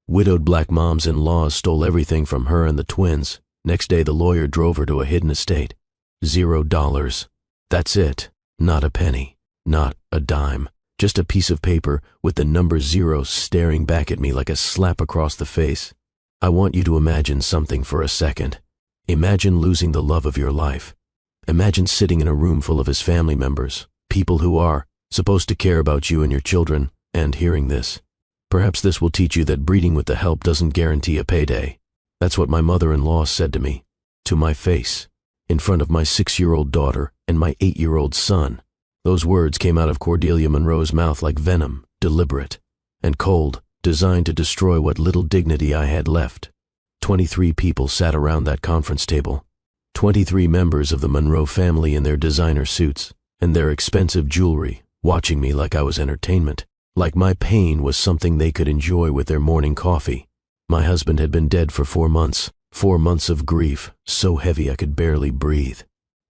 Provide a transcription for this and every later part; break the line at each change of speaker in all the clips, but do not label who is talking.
Widowed black moms-in-laws stole everything from her and the twins. Next day the lawyer drove her to a hidden estate. $0. That's it. Not a penny. Not a dime. Just a piece of paper with the number 0 staring back at me like a slap across the face. I want you to imagine something for a second. Imagine losing the love of your life. Imagine sitting in a room full of his family members, people who are supposed to care about you and your children, and hearing this. Perhaps this will teach you that breeding with the help doesn't guarantee a payday. That's what my mother-in-law said to me, to my face, in front of my 6-year-old daughter and my 8-year-old son. Those words came out of Cordelia Monroe's mouth like venom, deliberate and cold, designed to destroy what little dignity I had left. 23 people sat around that conference table. 23 members of the Monroe family in their designer suits and their expensive jewelry, watching me like I was entertainment, like my pain was something they could enjoy with their morning coffee. My husband had been dead for 4 months, 4 months of grief, so heavy I could barely breathe.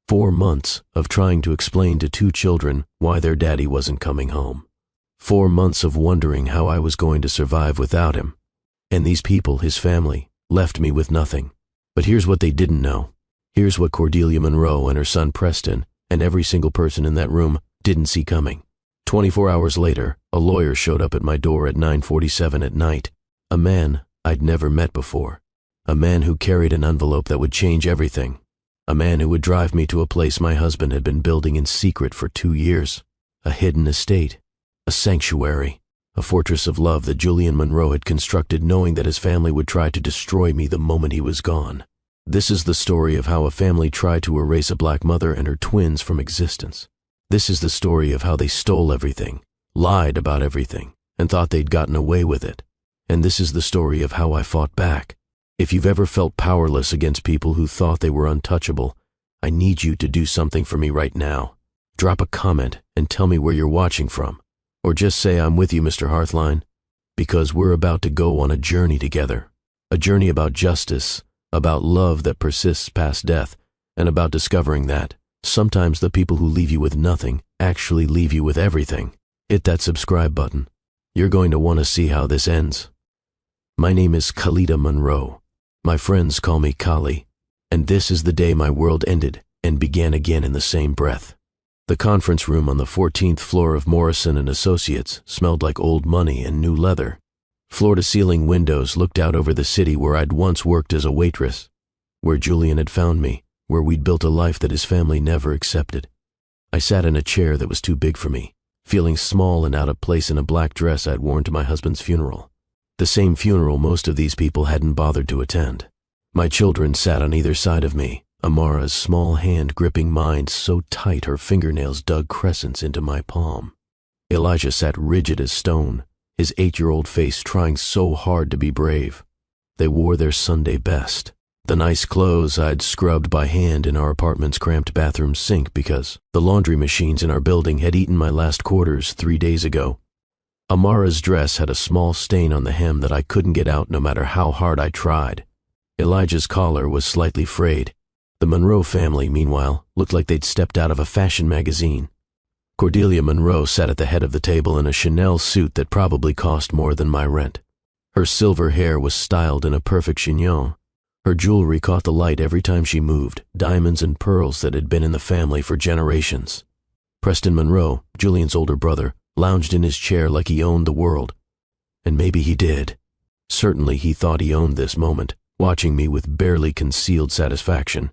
4 months of trying to explain to 2 children why their daddy wasn't coming home. 4 months of wondering how I was going to survive without him. And these people, his family, left me with nothing. But here's what they didn't know. Here's what Cordelia Monroe and her son Preston, and every single person in that room, didn't see coming. 24 hours later, a lawyer showed up at my door at 9:47 at night. A man I'd never met before. A man who carried an envelope that would change everything. A man who would drive me to a place my husband had been building in secret for 2 years. A hidden estate. A sanctuary. A fortress of love that Julian Monroe had constructed, knowing that his family would try to destroy me the moment he was gone. This is the story of how a family tried to erase a black mother and her twins from existence. This is the story of how they stole everything, lied about everything, and thought they'd gotten away with it. And this is the story of how I fought back. If you've ever felt powerless against people who thought they were untouchable, I need you to do something for me right now. Drop a comment and tell me where you're watching from. Or just say, I'm with you, Mr. Hearthline. Because we're about to go on a journey together. A journey about justice, about love that persists past death, and about discovering that sometimes the people who leave you with nothing actually leave you with everything. Hit that subscribe button. You're going to want to see how this ends. My name is Khalida Monroe. My friends call me Kali. And this is the day my world ended and began again in the same breath. The conference room on the 14th floor of Morrison & Associates smelled like old money and new leather. Floor-to-ceiling windows looked out over the city where I'd once worked as a waitress, where Julian had found me, where we'd built a life that his family never accepted. I sat in a chair that was too big for me, feeling small and out of place in a black dress I'd worn to my husband's funeral. The same funeral most of these people hadn't bothered to attend. My children sat on either side of me, Amara's small hand gripping mine so tight her fingernails dug crescents into my palm. Elijah sat rigid as stone, his 8-year-old face trying so hard to be brave. They wore their Sunday best, the nice clothes I'd scrubbed by hand in our apartment's cramped bathroom sink because the laundry machines in our building had eaten my last quarters 3 days ago. Amara's dress had a small stain on the hem that I couldn't get out no matter how hard I tried. Elijah's collar was slightly frayed. The Monroe family, meanwhile, looked like they'd stepped out of a fashion magazine. Cordelia Monroe sat at the head of the table in a Chanel suit that probably cost more than my rent. Her silver hair was styled in a perfect chignon. Her jewelry caught the light every time she moved, diamonds and pearls that had been in the family for generations. Preston Monroe, Julian's older brother, lounged in his chair like he owned the world. And maybe he did. Certainly he thought he owned this moment, watching me with barely concealed satisfaction.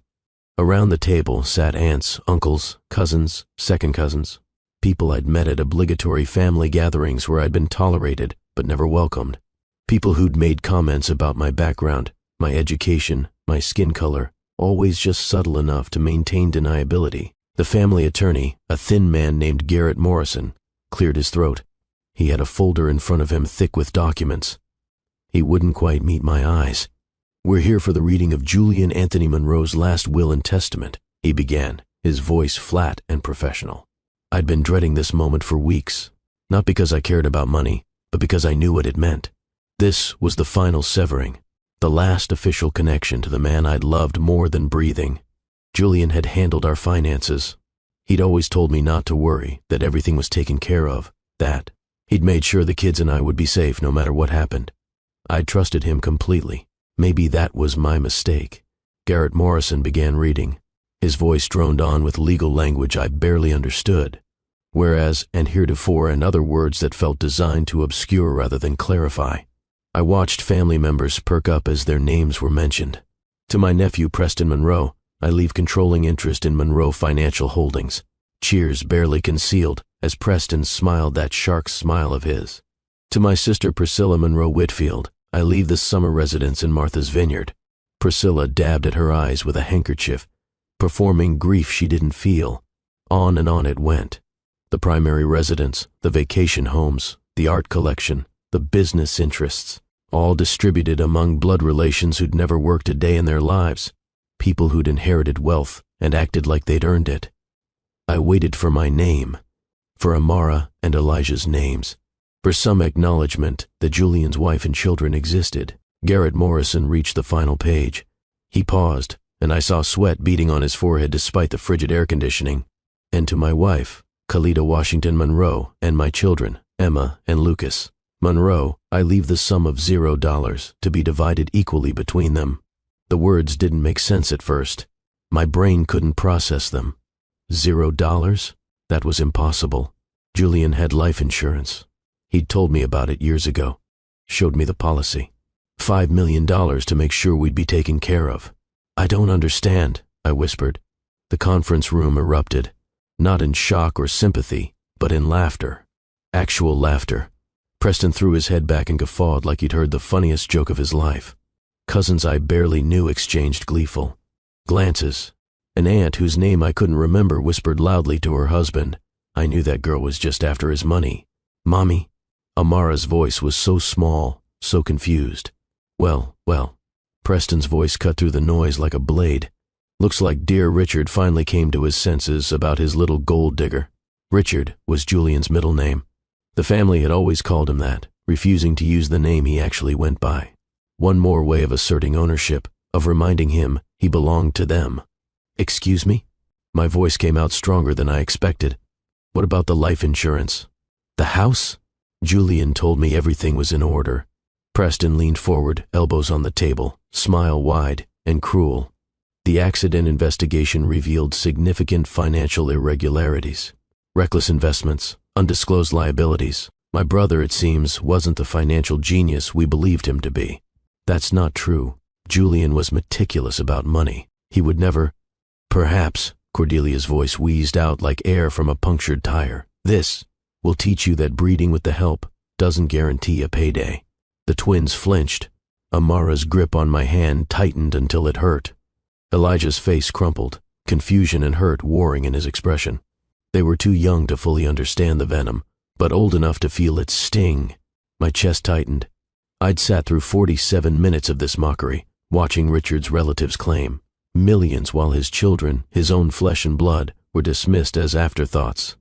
Around the table sat aunts, uncles, cousins, second cousins, people I'd met at obligatory family gatherings where I'd been tolerated but never welcomed, people who'd made comments about my background, my education, my skin color, always just subtle enough to maintain deniability. The family attorney, a thin man named Garrett Morrison, cleared his throat. He had a folder in front of him thick with documents. He wouldn't quite meet my eyes. We're here for the reading of Julian Anthony Monroe's last will and testament, he began, his voice flat and professional. I'd been dreading this moment for weeks, not because I cared about money, but because I knew what it meant. This was the final severing, the last official connection to the man I'd loved more than breathing. Julian had handled our finances. He'd always told me not to worry, that everything was taken care of, that he'd made sure the kids and I would be safe no matter what happened. I trusted him completely. Maybe that was my mistake. Garrett Morrison began reading. His voice droned on with legal language I barely understood. Whereas, and heretofore, and other words that felt designed to obscure rather than clarify. I watched family members perk up as their names were mentioned. To my nephew Preston Monroe, I leave controlling interest in Monroe Financial Holdings. Cheers barely concealed as Preston smiled that shark smile of his. To my sister Priscilla Monroe Whitfield, I leave the summer residence in Martha's Vineyard. Priscilla dabbed at her eyes with a handkerchief, performing grief she didn't feel. On and on it went. The primary residence, the vacation homes, the art collection, the business interests, all distributed among blood relations who'd never worked a day in their lives, people who'd inherited wealth and acted like they'd earned it. I waited for my name, for Amara and Elijah's names, for some acknowledgement that Julian's wife and children existed. Garrett Morrison reached the final page. He paused, and I saw sweat beading on his forehead despite the frigid air conditioning. And to my wife, Khalida Washington Monroe, and my children, Emma and Lucas Monroe, I leave the sum of $0 to be divided equally between them. The words didn't make sense at first. My brain couldn't process them. $0? That was impossible. Julian had life insurance. He'd told me about it years ago. Showed me the policy. $5 million to make sure we'd be taken care of. I don't understand, I whispered. The conference room erupted, not in shock or sympathy, but in laughter. Actual laughter. Preston threw his head back and guffawed like he'd heard the funniest joke of his life. Cousins I barely knew exchanged gleeful glances. An aunt whose name I couldn't remember whispered loudly to her husband. I knew that girl was just after his money. Mommy? Amara's voice was so small, so confused. Well. Preston's voice cut through the noise like a blade. Looks like dear Richard finally came to his senses about his little gold digger. Richard was Julian's middle name. The family had always called him that, refusing to use the name he actually went by. One more way of asserting ownership, of reminding him he belonged to them. Excuse me? My voice came out stronger than I expected. What about the life insurance? The house? Julian told me everything was in order. Preston leaned forward, elbows on the table, smile wide and cruel. The accident investigation revealed significant financial irregularities. Reckless investments, undisclosed liabilities. My brother, it seems, wasn't the financial genius we believed him to be. That's not true. Julian was meticulous about money. He would never... Perhaps, Cordelia's voice wheezed out like air from a punctured tire. This will teach you that breeding with the help doesn't guarantee a payday. The twins flinched. Amara's grip on my hand tightened until it hurt. Elijah's face crumpled, confusion and hurt warring in his expression. They were too young to fully understand the venom, but old enough to feel its sting. My chest tightened. I'd sat through 47 minutes of this mockery, watching Richard's relatives claim millions while his children, his own flesh and blood, were dismissed as afterthoughts.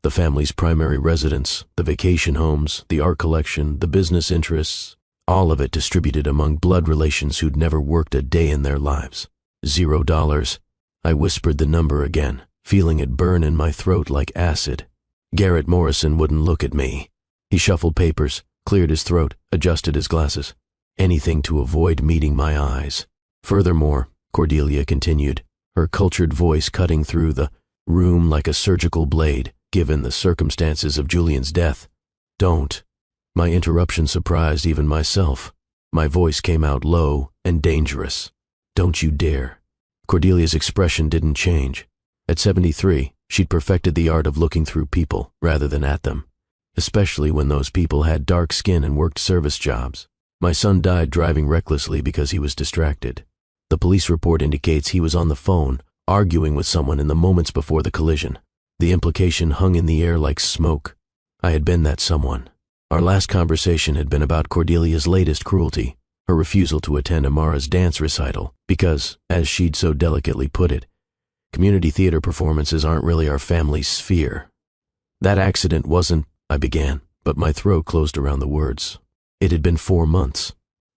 The family's primary residence, the vacation homes, the art collection, the business interests, all of it distributed among blood relations who'd never worked a day in their lives. $0. I whispered the number again, feeling it burn in my throat like acid. Garrett Morrison wouldn't look at me. He shuffled papers, cleared his throat, adjusted his glasses. Anything to avoid meeting my eyes. Furthermore, Cordelia continued, her cultured voice cutting through the room like a surgical blade, given the circumstances of Julian's death. Don't. My interruption surprised even myself. My voice came out low and dangerous. Don't you dare. Cordelia's expression didn't change. At 73, she'd perfected the art of looking through people rather than at them, especially when those people had dark skin and worked service jobs. My son died driving recklessly because he was distracted. The police report indicates he was on the phone, arguing with someone in the moments before the collision. The implication hung in the air like smoke. I had been that someone. Our last conversation had been about Cordelia's latest cruelty, her refusal to attend Amara's dance recital, because, as she'd so delicately put it, community theater performances aren't really our family's sphere. That accident wasn't, I began, but my throat closed around the words. It had been 4 months.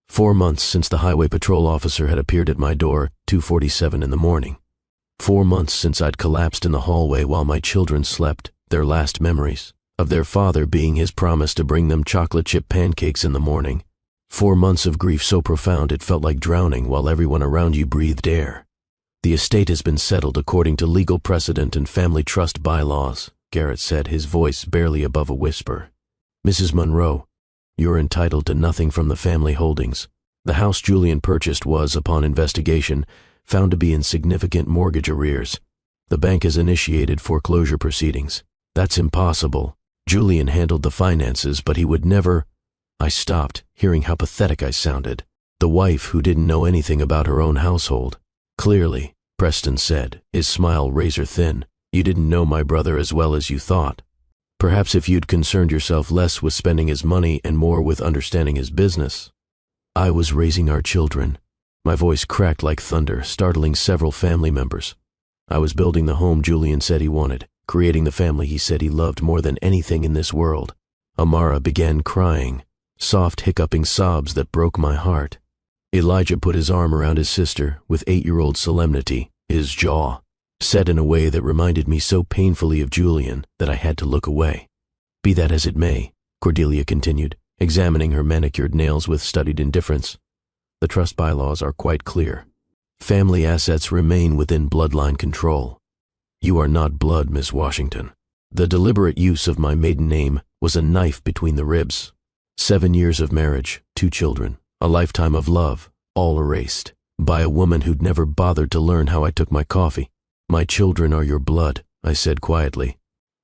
4 months since the highway patrol officer had appeared at my door, 2:47 in the morning. 4 months since I'd collapsed in the hallway while my children slept, their last memories of their father being his promise to bring them chocolate chip pancakes in the morning. 4 months of grief so profound it felt like drowning while everyone around you breathed air. The estate has been settled according to legal precedent and family trust bylaws, Garrett said, his voice barely above a whisper. Mrs. Monroe, you're entitled to nothing from the family holdings. The house Julian purchased was, upon investigation, found to be in significant mortgage arrears. The bank has initiated foreclosure proceedings. That's impossible. Julian handled the finances, but he would never... I stopped, hearing how pathetic I sounded. The wife who didn't know anything about her own household. Clearly, Preston said, his smile razor thin, you didn't know my brother as well as you thought. Perhaps if you'd concerned yourself less with spending his money and more with understanding his business. I was raising our children. My voice cracked like thunder, startling several family members. I was building the home Julian said he wanted, creating the family he said he loved more than anything in this world. Amara began crying, soft hiccuping sobs that broke my heart. Elijah put his arm around his sister with 8-year-old solemnity, his jaw set in a way that reminded me so painfully of Julian that I had to look away. Be that as it may, Cordelia continued, examining her manicured nails with studied indifference. The trust bylaws are quite clear. Family assets remain within bloodline control. You are not blood, Miss Washington. The deliberate use of my maiden name was a knife between the ribs. 7 years of marriage, 2 children, a lifetime of love, all erased by a woman who'd never bothered to learn how I took my coffee. My children are your blood, I said quietly.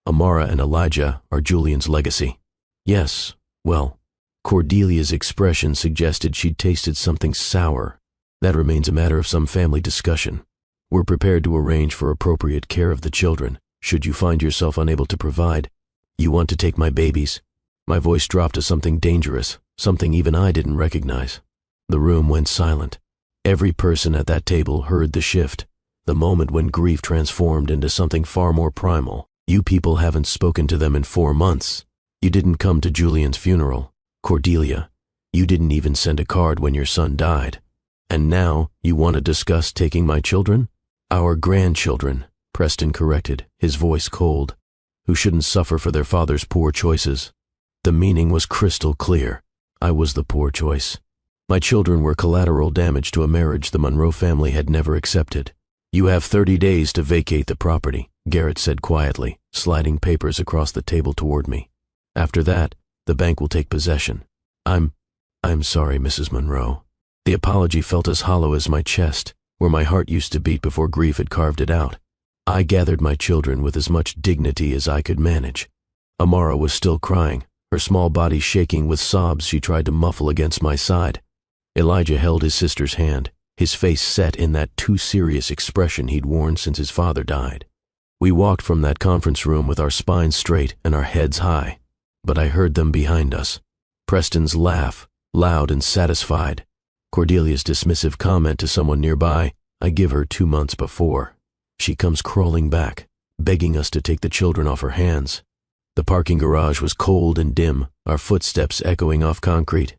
Amara and Elijah are Julian's legacy. Yes, well, Cordelia's expression suggested she'd tasted something sour. That remains a matter of some family discussion. We're prepared to arrange for appropriate care of the children, should you find yourself unable to provide. You want to take my babies? My voice dropped to something dangerous, something even I didn't recognize. The room went silent. Every person at that table heard the shift, the moment when grief transformed into something far more primal. You people haven't spoken to them in 4 months. You didn't come to Julian's funeral. Cordelia, you didn't even send a card when your son died. And now you want to discuss taking my children? Our grandchildren, Preston corrected, his voice cold, who shouldn't suffer for their father's poor choices. The meaning was crystal clear. I was the poor choice. My children were collateral damage to a marriage the Monroe family had never accepted. You have 30 days to vacate the property, Garrett said quietly, sliding papers across the table toward me. After that, the bank will take possession. I'm sorry, Mrs. Monroe. The apology felt as hollow as my chest, where my heart used to beat before grief had carved it out. I gathered my children with as much dignity as I could manage. Amara was still crying, her small body shaking with sobs she tried to muffle against my side. Elijah held his sister's hand, his face set in that too serious expression he'd worn since his father died. We walked from that conference room with our spines straight and our heads high, but I heard them behind us. Preston's laugh, loud and satisfied. Cordelia's dismissive comment to someone nearby, I give her 2 months before. She comes crawling back, begging us to take the children off her hands. The parking garage was cold and dim, our footsteps echoing off concrete.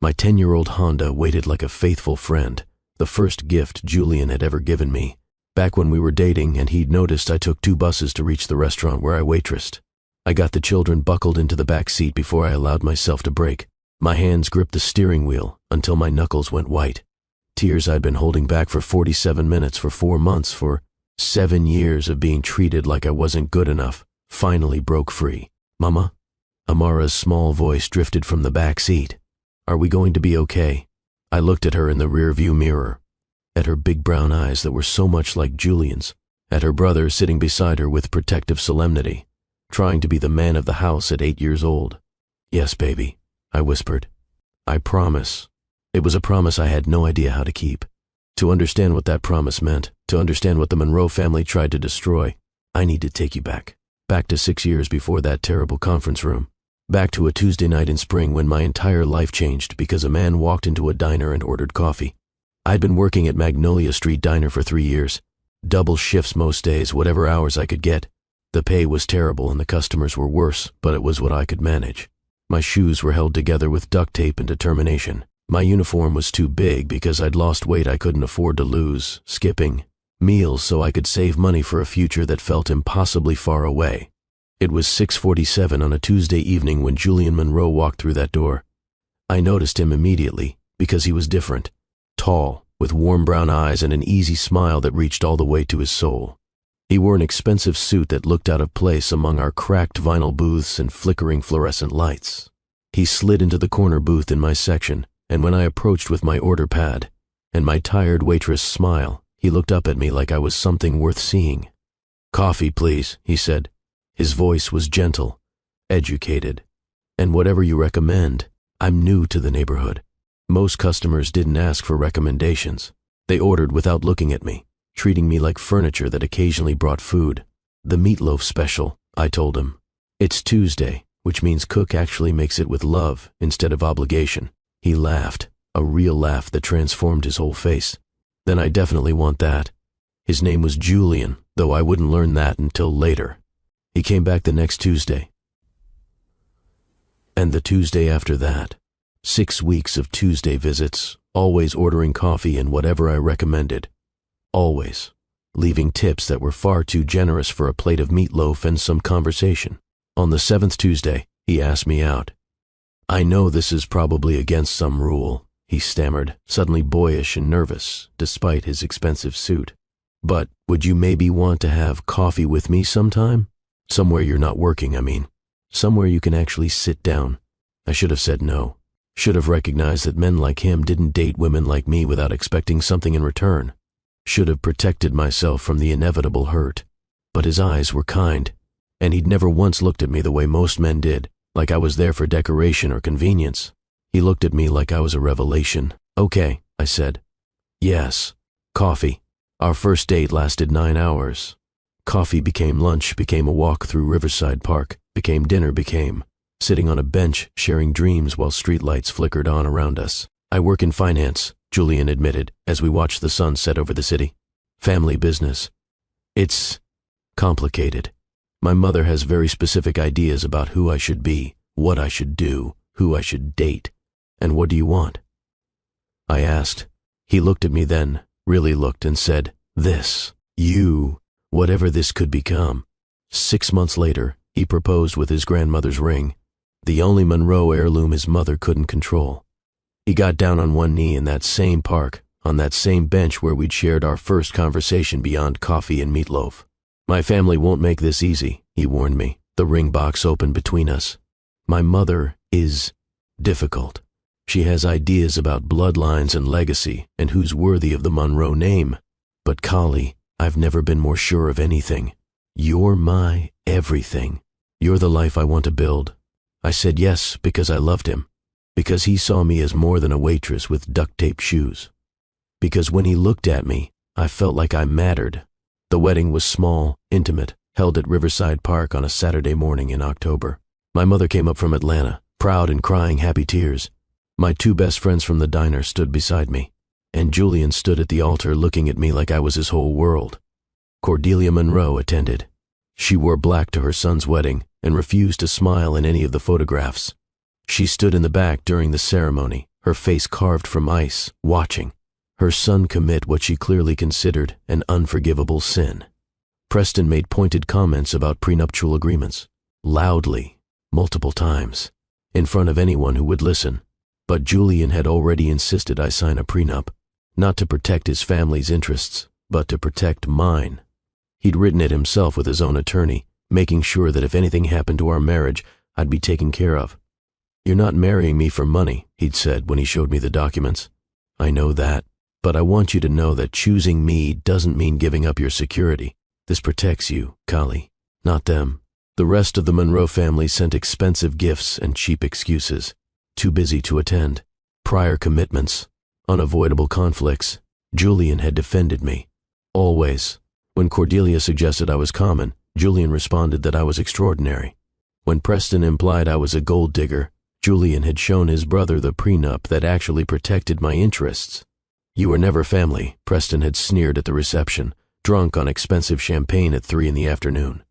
My 10-year-old Honda waited like a faithful friend, the first gift Julian had ever given me, back when we were dating and he'd noticed I took 2 buses to reach the restaurant where I waitressed. I got the children buckled into the back seat before I allowed myself to brake. My hands gripped the steering wheel until my knuckles went white. Tears I'd been holding back for 47 minutes for 4 months, for 7 years of being treated like I wasn't good enough, finally broke free. Mama? Amara's small voice drifted from the back seat. Are we going to be okay? I looked at her in the rearview mirror, at her big brown eyes that were so much like Julian's, at her brother sitting beside her with protective solemnity, trying to be the man of the house at 8 years old. Yes, baby, I whispered. I promise. It was a promise I had no idea how to keep. To understand what that promise meant, to understand what the Monroe family tried to destroy, I need to take you back to 6 years before that terrible conference room. Back to a Tuesday night in spring when my entire life changed because a man walked into a diner and ordered coffee. I'd been working at Magnolia Street Diner for 3 years. Double shifts most days, whatever hours I could get. The pay was terrible and the customers were worse, but it was what I could manage. My shoes were held together with duct tape and determination. My uniform was too big because I'd lost weight I couldn't afford to lose, skipping meals so I could save money for a future that felt impossibly far away. It was 6:47 on a Tuesday evening when Julian Monroe walked through that door. I noticed him immediately because he was different, tall, with warm brown eyes and an easy smile that reached all the way to his soul. He wore an expensive suit that looked out of place among our cracked vinyl booths and flickering fluorescent lights. He slid into the corner booth in my section, and when I approached with my order pad and my tired waitress smile, he looked up at me like I was something worth seeing. "Coffee, please," he said. His voice was gentle, educated. "And whatever you recommend. I'm new to the neighborhood." Most customers didn't ask for recommendations. They ordered without looking at me, treating me like furniture that occasionally brought food. "The meatloaf special," I told him. "It's Tuesday, which means Cook actually makes it with love instead of obligation." He laughed, a real laugh that transformed his whole face. "Then I definitely want that." His name was Julian, though I wouldn't learn that until later. He came back the next Tuesday. And the Tuesday after that. 6 weeks of Tuesday visits, always ordering coffee and whatever I recommended. Always. Leaving tips that were far too generous for a plate of meatloaf and some conversation. On the 7th Tuesday, he asked me out. "I know this is probably against some rule," he stammered, suddenly boyish and nervous, despite his expensive suit. "But would you maybe want to have coffee with me sometime? Somewhere you're not working, I mean. Somewhere you can actually sit down." I should have said no. Should have recognized that men like him didn't date women like me without expecting something in return. Should have protected myself from the inevitable hurt. But his eyes were kind, and he'd never once looked at me the way most men did, like I was there for decoration or convenience. He looked at me like I was a revelation. "Okay," I said. "Yes, coffee." Our first date lasted 9 hours. Coffee became lunch, became a walk through Riverside Park, became dinner, became sitting on a bench sharing dreams while streetlights flickered on around us. "I work in finance," Julian admitted as we watched the sun set over the city. "Family business. It's complicated. My mother has very specific ideas about who I should be, what I should do, who I should date. And what do you want?" I asked. He looked at me then, really looked, and said, "This, you, whatever this could become." 6 months later, he proposed with his grandmother's ring, the only Monroe heirloom his mother couldn't control. He got down on one knee in that same park, on that same bench where we'd shared our first conversation beyond coffee and meatloaf. "My family won't make this easy," he warned me, the ring box open between us. "My mother is difficult. She has ideas about bloodlines and legacy and who's worthy of the Monroe name. But Collie, I've never been more sure of anything. You're my everything. You're the life I want to build." I said yes because I loved him, because he saw me as more than a waitress with duct-tape shoes. Because when he looked at me, I felt like I mattered. The wedding was small, intimate, held at Riverside Park on a Saturday morning in October. My mother came up from Atlanta, proud and crying happy tears. My 2 best friends from the diner stood beside me, and Julian stood at the altar looking at me like I was his whole world. Cordelia Monroe attended. She wore black to her son's wedding and refused to smile in any of the photographs. She stood in the back during the ceremony, her face carved from ice, watching her son commit what she clearly considered an unforgivable sin. Preston made pointed comments about prenuptial agreements, loudly, multiple times, in front of anyone who would listen. But Julian had already insisted I sign a prenup, not to protect his family's interests, but to protect mine. He'd written it himself with his own attorney, making sure that if anything happened to our marriage, I'd be taken care of. "You're not marrying me for money," he'd said when he showed me the documents. "I know that, but I want you to know that choosing me doesn't mean giving up your security. This protects you, Collie, not them." The rest of the Monroe family sent expensive gifts and cheap excuses. Too busy to attend. Prior commitments. Unavoidable conflicts. Julian had defended me. Always. When Cordelia suggested I was common, Julian responded that I was extraordinary. When Preston implied I was a gold digger, Julian had shown his brother the prenup that actually protected my interests. "You were never family," Preston had sneered at the reception, drunk on expensive champagne at 3 in the afternoon.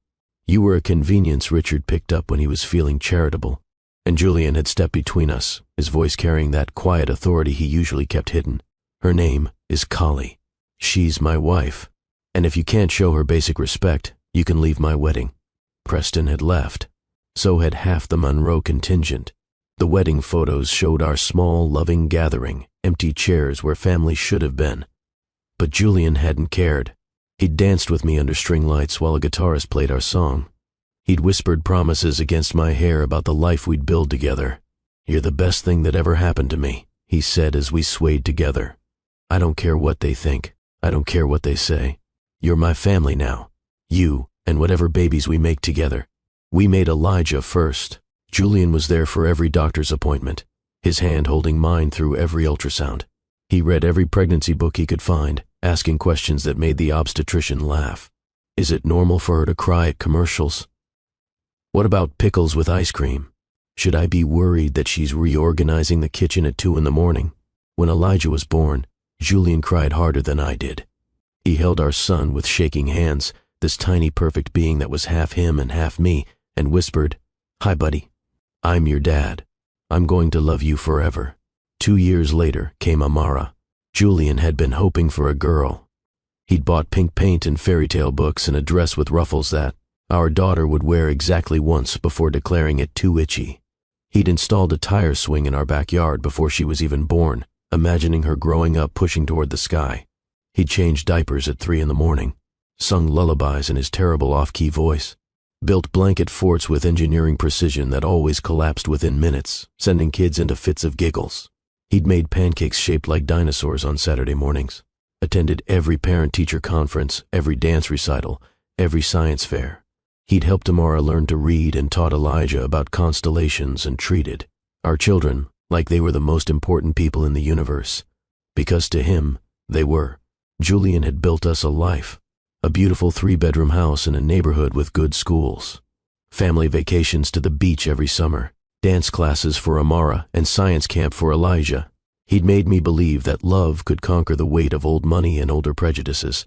"You were a convenience Richard picked up when he was feeling charitable." And Julian had stepped between us, his voice carrying that quiet authority he usually kept hidden. "Her name is Collie. She's my wife. And if you can't show her basic respect, you can leave my wedding." Preston had left. So had half the Monroe contingent. The wedding photos showed our small, loving gathering, empty chairs where family should have been. But Julian hadn't cared. He'd danced with me under string lights while a guitarist played our song. He'd whispered promises against my hair about the life we'd build together. "You're the best thing that ever happened to me," he said as we swayed together. "I don't care what they think. I don't care what they say. You're my family now. You and whatever babies we make together." We made Elijah first. Julian was there for every doctor's appointment, his hand holding mine through every ultrasound. He read every pregnancy book he could find, asking questions that made the obstetrician laugh. Is it normal for her to cry at commercials? What about pickles with ice cream? Should I be worried that she's reorganizing the kitchen at 2 a.m? When Elijah was born, Julian cried harder than I did. He held our son with shaking hands, this tiny perfect being that was half him and half me, and whispered, "Hi, buddy. I'm your dad. I'm going to love you forever." 2 years later came Amara. Julian had been hoping for a girl. He'd bought pink paint and fairy tale books and a dress with ruffles that our daughter would wear exactly once before declaring it too itchy. He'd installed a tire swing in our backyard before she was even born, imagining her growing up pushing toward the sky. He'd changed diapers at 3 a.m, sung lullabies in his terrible off-key voice, built blanket forts with engineering precision that always collapsed within minutes, sending kids into fits of giggles. He'd made pancakes shaped like dinosaurs on Saturday mornings, attended every parent-teacher conference, every dance recital, every science fair. He'd helped Amara learn to read and taught Elijah about constellations and treated our children like they were the most important people in the universe, because to him, they were. Julian had built us a life, a beautiful 3-bedroom house in a neighborhood with good schools, family vacations to the beach every summer, dance classes for Amara and science camp for Elijah. He'd made me believe that love could conquer the weight of old money and older prejudices.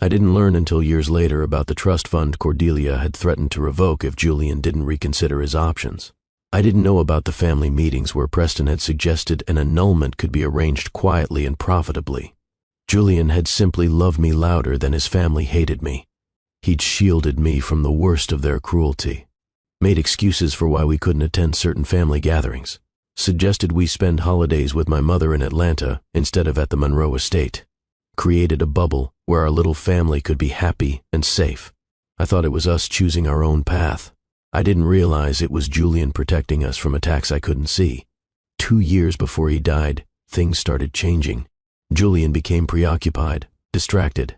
I didn't learn until years later about the trust fund Cordelia had threatened to revoke if Julian didn't reconsider his options. I didn't know about the family meetings where Preston had suggested an annulment could be arranged quietly and profitably. Julian had simply loved me louder than his family hated me. He'd shielded me from the worst of their cruelty, made excuses for why we couldn't attend certain family gatherings, suggested we spend holidays with my mother in Atlanta instead of at the Monroe estate, created a bubble where our little family could be happy and safe. I thought it was us choosing our own path. I didn't realize it was Julian protecting us from attacks I couldn't see. 2 years before he died, things started changing. Julian became preoccupied, distracted.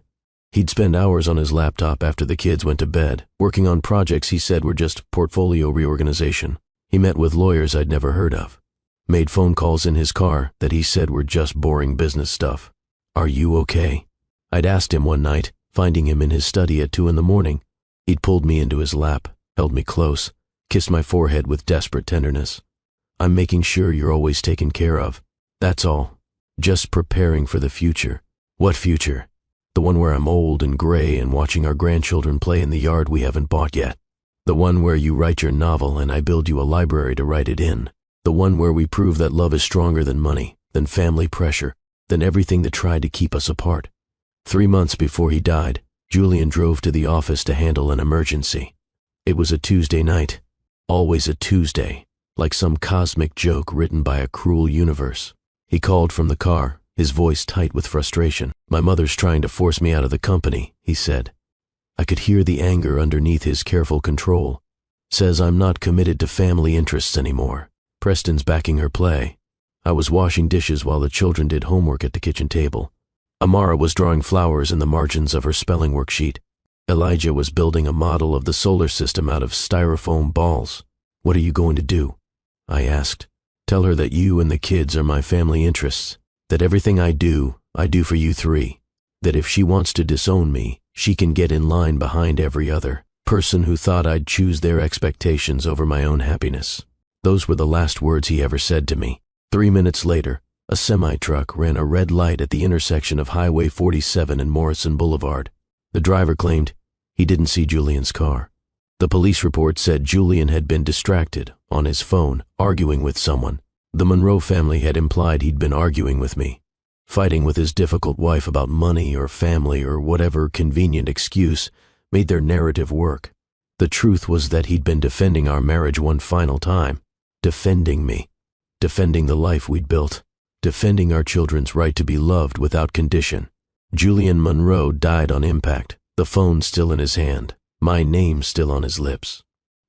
He'd spend hours on his laptop after the kids went to bed, working on projects he said were just portfolio reorganization. He met with lawyers I'd never heard of, made phone calls in his car that he said were just boring business stuff. "Are you okay?" I'd asked him one night, finding him in his study at 2 a.m. He'd pulled me into his lap, held me close, kissed my forehead with desperate tenderness. "I'm making sure you're always taken care of. That's all. Just preparing for the future." "What future?" "The one where I'm old and gray and watching our grandchildren play in the yard we haven't bought yet. The one where you write your novel and I build you a library to write it in. The one where we prove that love is stronger than money, than family pressure, than everything that tried to keep us apart." 3 months before he died, Julian drove to the office to handle an emergency. It was a Tuesday night. Always a Tuesday, like some cosmic joke written by a cruel universe. He called from the car, his voice tight with frustration. "My mother's trying to force me out of the company," he said. I could hear the anger underneath his careful control. "Says I'm not committed to family interests anymore. Preston's backing her play." I was washing dishes while the children did homework at the kitchen table. Amara was drawing flowers in the margins of her spelling worksheet. Elijah was building a model of the solar system out of styrofoam balls. "What are you going to do?" I asked. "Tell her that you and the kids are my family interests, that everything I do for you three, that if she wants to disown me, she can get in line behind every other person who thought I'd choose their expectations over my own happiness." Those were the last words he ever said to me. 3 minutes later, a semi-truck ran a red light at the intersection of Highway 47 and Morrison Boulevard. The driver claimed he didn't see Julian's car. The police report said Julian had been distracted, on his phone, arguing with someone. The Monroe family had implied he'd been arguing with me, fighting with his difficult wife about money or family or whatever convenient excuse made their narrative work. The truth was that he'd been defending our marriage one final time, defending me, defending the life we'd built, defending our children's right to be loved without condition. Julian Monroe died on impact, the phone still in his hand, my name still on his lips.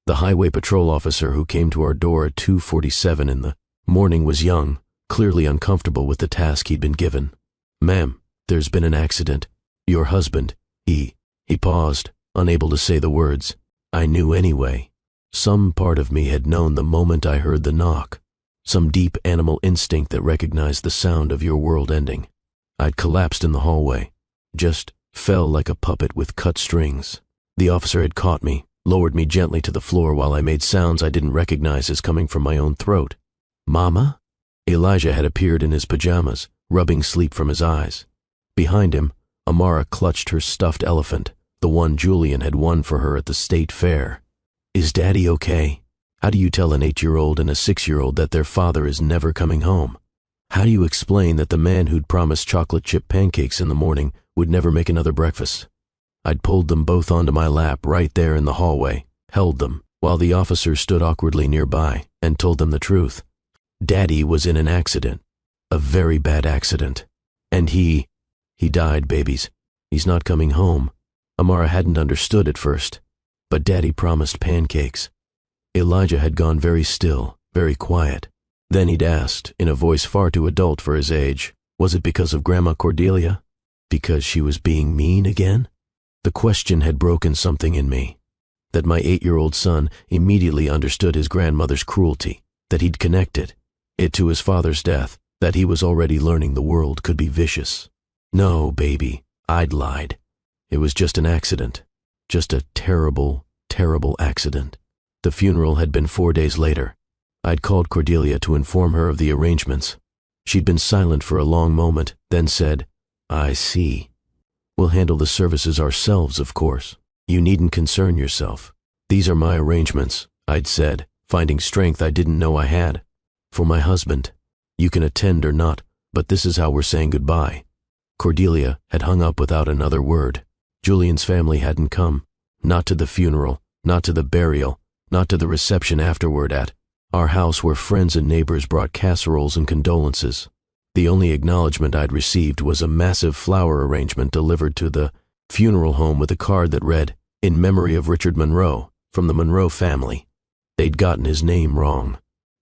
The highway patrol officer who came to our door at 2:47 in the morning was young, clearly uncomfortable with the task he'd been given. "Ma'am, there's been an accident. Your husband, he paused, unable to say the words. I knew anyway. Some part of me had known the moment I heard the knock. Some deep animal instinct that recognized the sound of your world ending. I'd collapsed in the hallway, just fell like a puppet with cut strings. The officer had caught me, lowered me gently to the floor while I made sounds I didn't recognize as coming from my own throat. Mama? Elijah had appeared in his pajamas, rubbing sleep from his eyes. Behind him, Amara clutched her stuffed elephant, the one Julian had won for her at the state fair. Is Daddy okay? How do you tell an 8-year-old and a 6-year-old that their father is never coming home? How do you explain that the man who'd promised chocolate chip pancakes in the morning would never make another breakfast? I'd pulled them both onto my lap right there in the hallway, held them, while the officer stood awkwardly nearby, and told them the truth. Daddy was in an accident, a very bad accident. And he died, babies. He's not coming home. Amara hadn't understood at first, but Daddy promised pancakes. Elijah had gone very still, very quiet. Then he'd asked, in a voice far too adult for his age, was it because of Grandma Cordelia? Because she was being mean again? The question had broken something in me. That my 8-year-old son immediately understood his grandmother's cruelty, that he'd connected it to his father's death, that he was already learning the world could be vicious. No, baby, I'd lied. It was just an accident. Just a terrible, terrible accident. The funeral had been 4 days later. I'd called Cordelia to inform her of the arrangements. She'd been silent for a long moment, then said, I see. We'll handle the services ourselves, of course. You needn't concern yourself. These are my arrangements, I'd said, finding strength I didn't know I had. For my husband. You can attend or not, but this is how we're saying goodbye. Cordelia had hung up without another word. Julian's family hadn't come. Not to the funeral, not to the burial, not to the reception afterward at our house where friends and neighbors brought casseroles and condolences. The only acknowledgement I'd received was a massive flower arrangement delivered to the funeral home with a card that read, "In memory of Richard Monroe, from the Monroe family." They'd gotten his name wrong.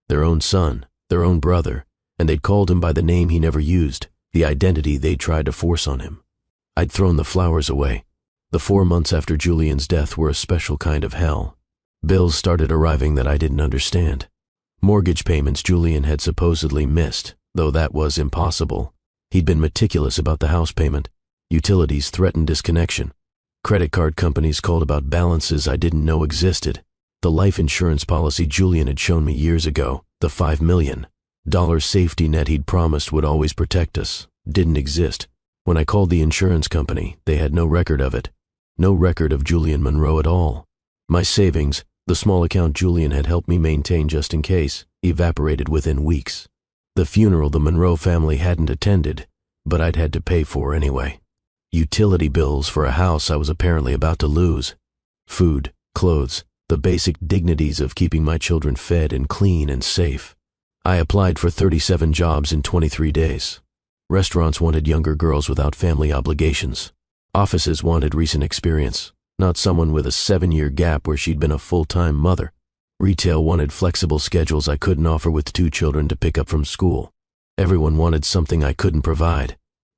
Their own son, their own brother, and they'd called him by the name he never used, the identity they'd tried to force on him. I'd thrown the flowers away. The 4 months after Julian's death were a special kind of hell. Bills started arriving that I didn't understand. Mortgage payments Julian had supposedly missed, though that was impossible. He'd been meticulous about the house payment. Utilities threatened disconnection. Credit card companies called about balances I didn't know existed. The life insurance policy Julian had shown me years ago, the $5 million safety net he'd promised would always protect us, didn't exist. When I called the insurance company, they had no record of it. No record of Julian Monroe at all. My savings, the small account Julian had helped me maintain just in case, evaporated within weeks. The funeral the Monroe family hadn't attended, but I'd had to pay for anyway. Utility bills for a house I was apparently about to lose. Food, clothes, the basic dignities of keeping my children fed and clean and safe. I applied for 37 jobs in 23 days. Restaurants wanted younger girls without family obligations. Offices wanted recent experience, not someone with a 7-year gap where she'd been a full-time mother. Retail wanted flexible schedules I couldn't offer with 2 children to pick up from school. Everyone wanted something I couldn't provide.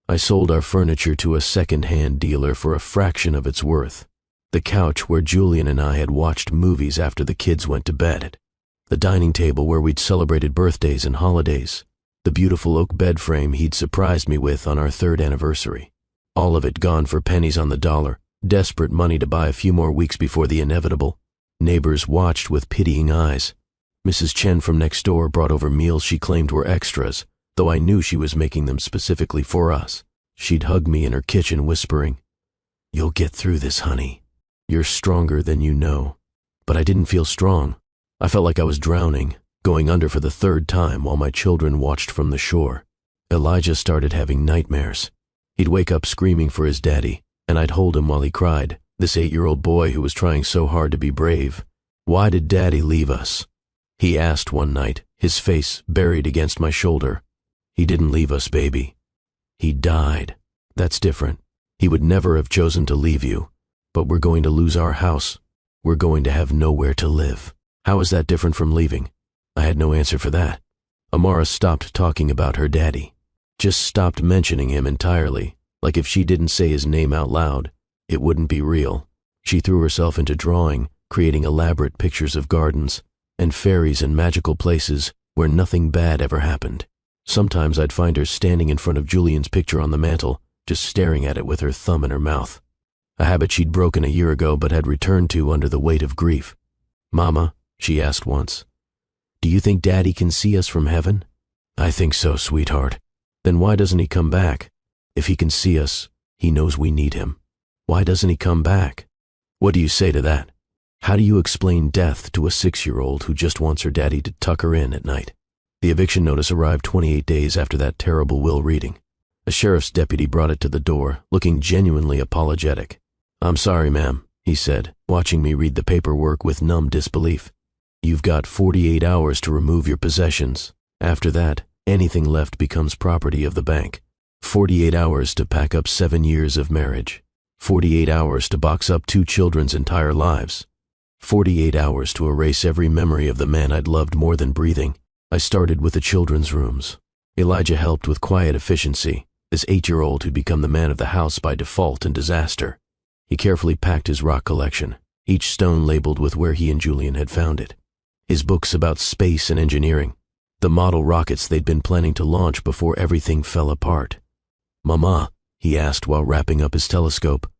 I sold our furniture to a second-hand dealer for a fraction of its worth. The couch where Julian and I had watched movies after the kids went to bed. The dining table where we'd celebrated birthdays and holidays. The beautiful oak bed frame he'd surprised me with on our 3rd anniversary. All of it gone for pennies on the dollar, desperate money to buy a few more weeks before the inevitable. Neighbors watched with pitying eyes. Mrs. Chen from next door brought over meals she claimed were extras, though I knew she was making them specifically for us. She'd hug me in her kitchen whispering, "You'll get through this, honey. You're stronger than you know." But I didn't feel strong. I felt like I was drowning, going under for the 3rd time while my children watched from the shore. Elijah started having nightmares. He'd wake up screaming for his daddy, and I'd hold him while he cried, this 8-year-old boy who was trying so hard to be brave. Why did Daddy leave us? he asked one night, his face buried against my shoulder. He didn't leave us, baby. He died. That's different. He would never have chosen to leave you. But we're going to lose our house. We're going to have nowhere to live. How is that different from leaving? I had no answer for that. Amara stopped talking about her daddy. Just stopped mentioning him entirely, like if she didn't say his name out loud, it wouldn't be real. She threw herself into drawing, creating elaborate pictures of gardens and fairies and magical places where nothing bad ever happened. Sometimes I'd find her standing in front of Julian's picture on the mantel, just staring at it with her thumb in her mouth. A habit she'd broken a year ago but had returned to under the weight of grief. "Mama," she asked once, "do you think Daddy can see us from heaven?" "I think so, sweetheart." "Then why doesn't he come back? If he can see us, he knows we need him. Why doesn't he come back?" What do you say to that? How do you explain death to a 6-year-old who just wants her daddy to tuck her in at night? The eviction notice arrived 28 days after that terrible will reading. A sheriff's deputy brought it to the door, looking genuinely apologetic. "I'm sorry, ma'am," he said, watching me read the paperwork with numb disbelief. "You've got 48 hours to remove your possessions. After that, anything left becomes property of the bank. 48 hours to pack up 7 years of marriage. 48 hours to box up 2 children's entire lives. 48 hours to erase every memory of the man I'd loved more than breathing." I started with the children's rooms. Elijah helped with quiet efficiency, this 8-year-old who'd become the man of the house by default and disaster. He carefully packed his rock collection, each stone labeled with where he and Julian had found it. His books about space and engineering, the model rockets they'd been planning to launch before everything fell apart. "Mama," he asked while wrapping up his telescope,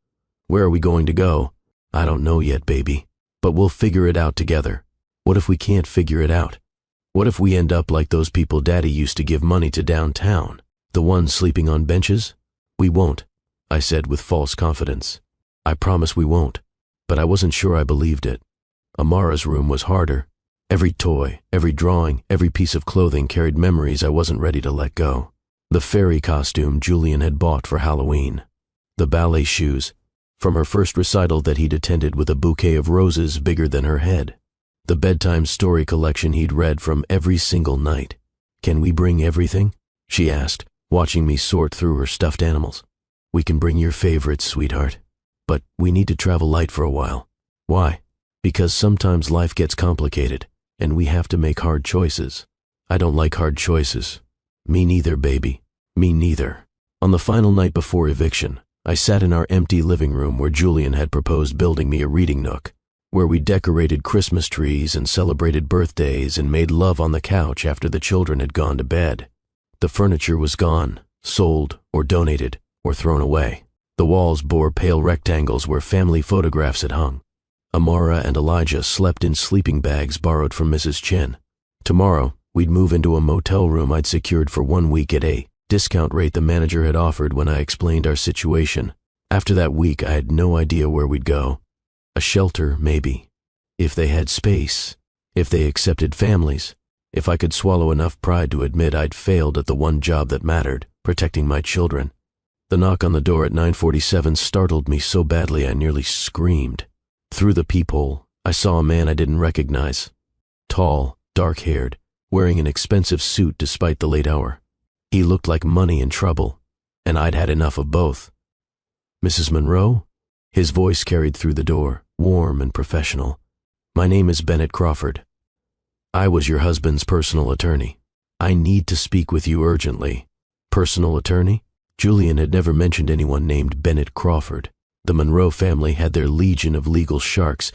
"where are we going to go?" "I don't know yet, baby, but we'll figure it out together." "What if we can't figure it out? What if we end up like those people Daddy used to give money to downtown, the ones sleeping on benches?" "We won't," I said with false confidence. "I promise we won't." But I wasn't sure I believed it. Amara's room was harder. Every toy, every drawing, every piece of clothing carried memories I wasn't ready to let go. The fairy costume Julian had bought for Halloween. The ballet shoes, from her first recital that he'd attended with a bouquet of roses bigger than her head. The bedtime story collection he'd read from every single night. "Can we bring everything?" she asked, watching me sort through her stuffed animals. "We can bring your favorites, sweetheart. But we need to travel light for a while." "Why?" "Because sometimes life gets complicated, and we have to make hard choices." "I don't like hard choices." "Me neither, baby. Me neither." On the final night before eviction, I sat in our empty living room where Julian had proposed building me a reading nook, where we decorated Christmas trees and celebrated birthdays and made love on the couch after the children had gone to bed. The furniture was gone, sold or donated or thrown away. The walls bore pale rectangles where family photographs had hung. Amara and Elijah slept in sleeping bags borrowed from Mrs. Chen. Tomorrow, we'd move into a motel room I'd secured for 1 week at a discount rate the manager had offered when I explained our situation. After that week, I had no idea where we'd go. A shelter, maybe. If they had space. If they accepted families. If I could swallow enough pride to admit I'd failed at the one job that mattered, protecting my children. The knock on the door at 9:47 startled me so badly I nearly screamed. Through the peephole, I saw a man I didn't recognize. Tall, dark-haired, wearing an expensive suit despite the late hour. He looked like money and trouble, and I'd had enough of both. "Mrs. Monroe?" His voice carried through the door, warm and professional. "My name is Bennett Crawford. I was your husband's personal attorney. I need to speak with you urgently." "Personal attorney?" Julian had never mentioned anyone named Bennett Crawford. The Monroe family had their legion of legal sharks,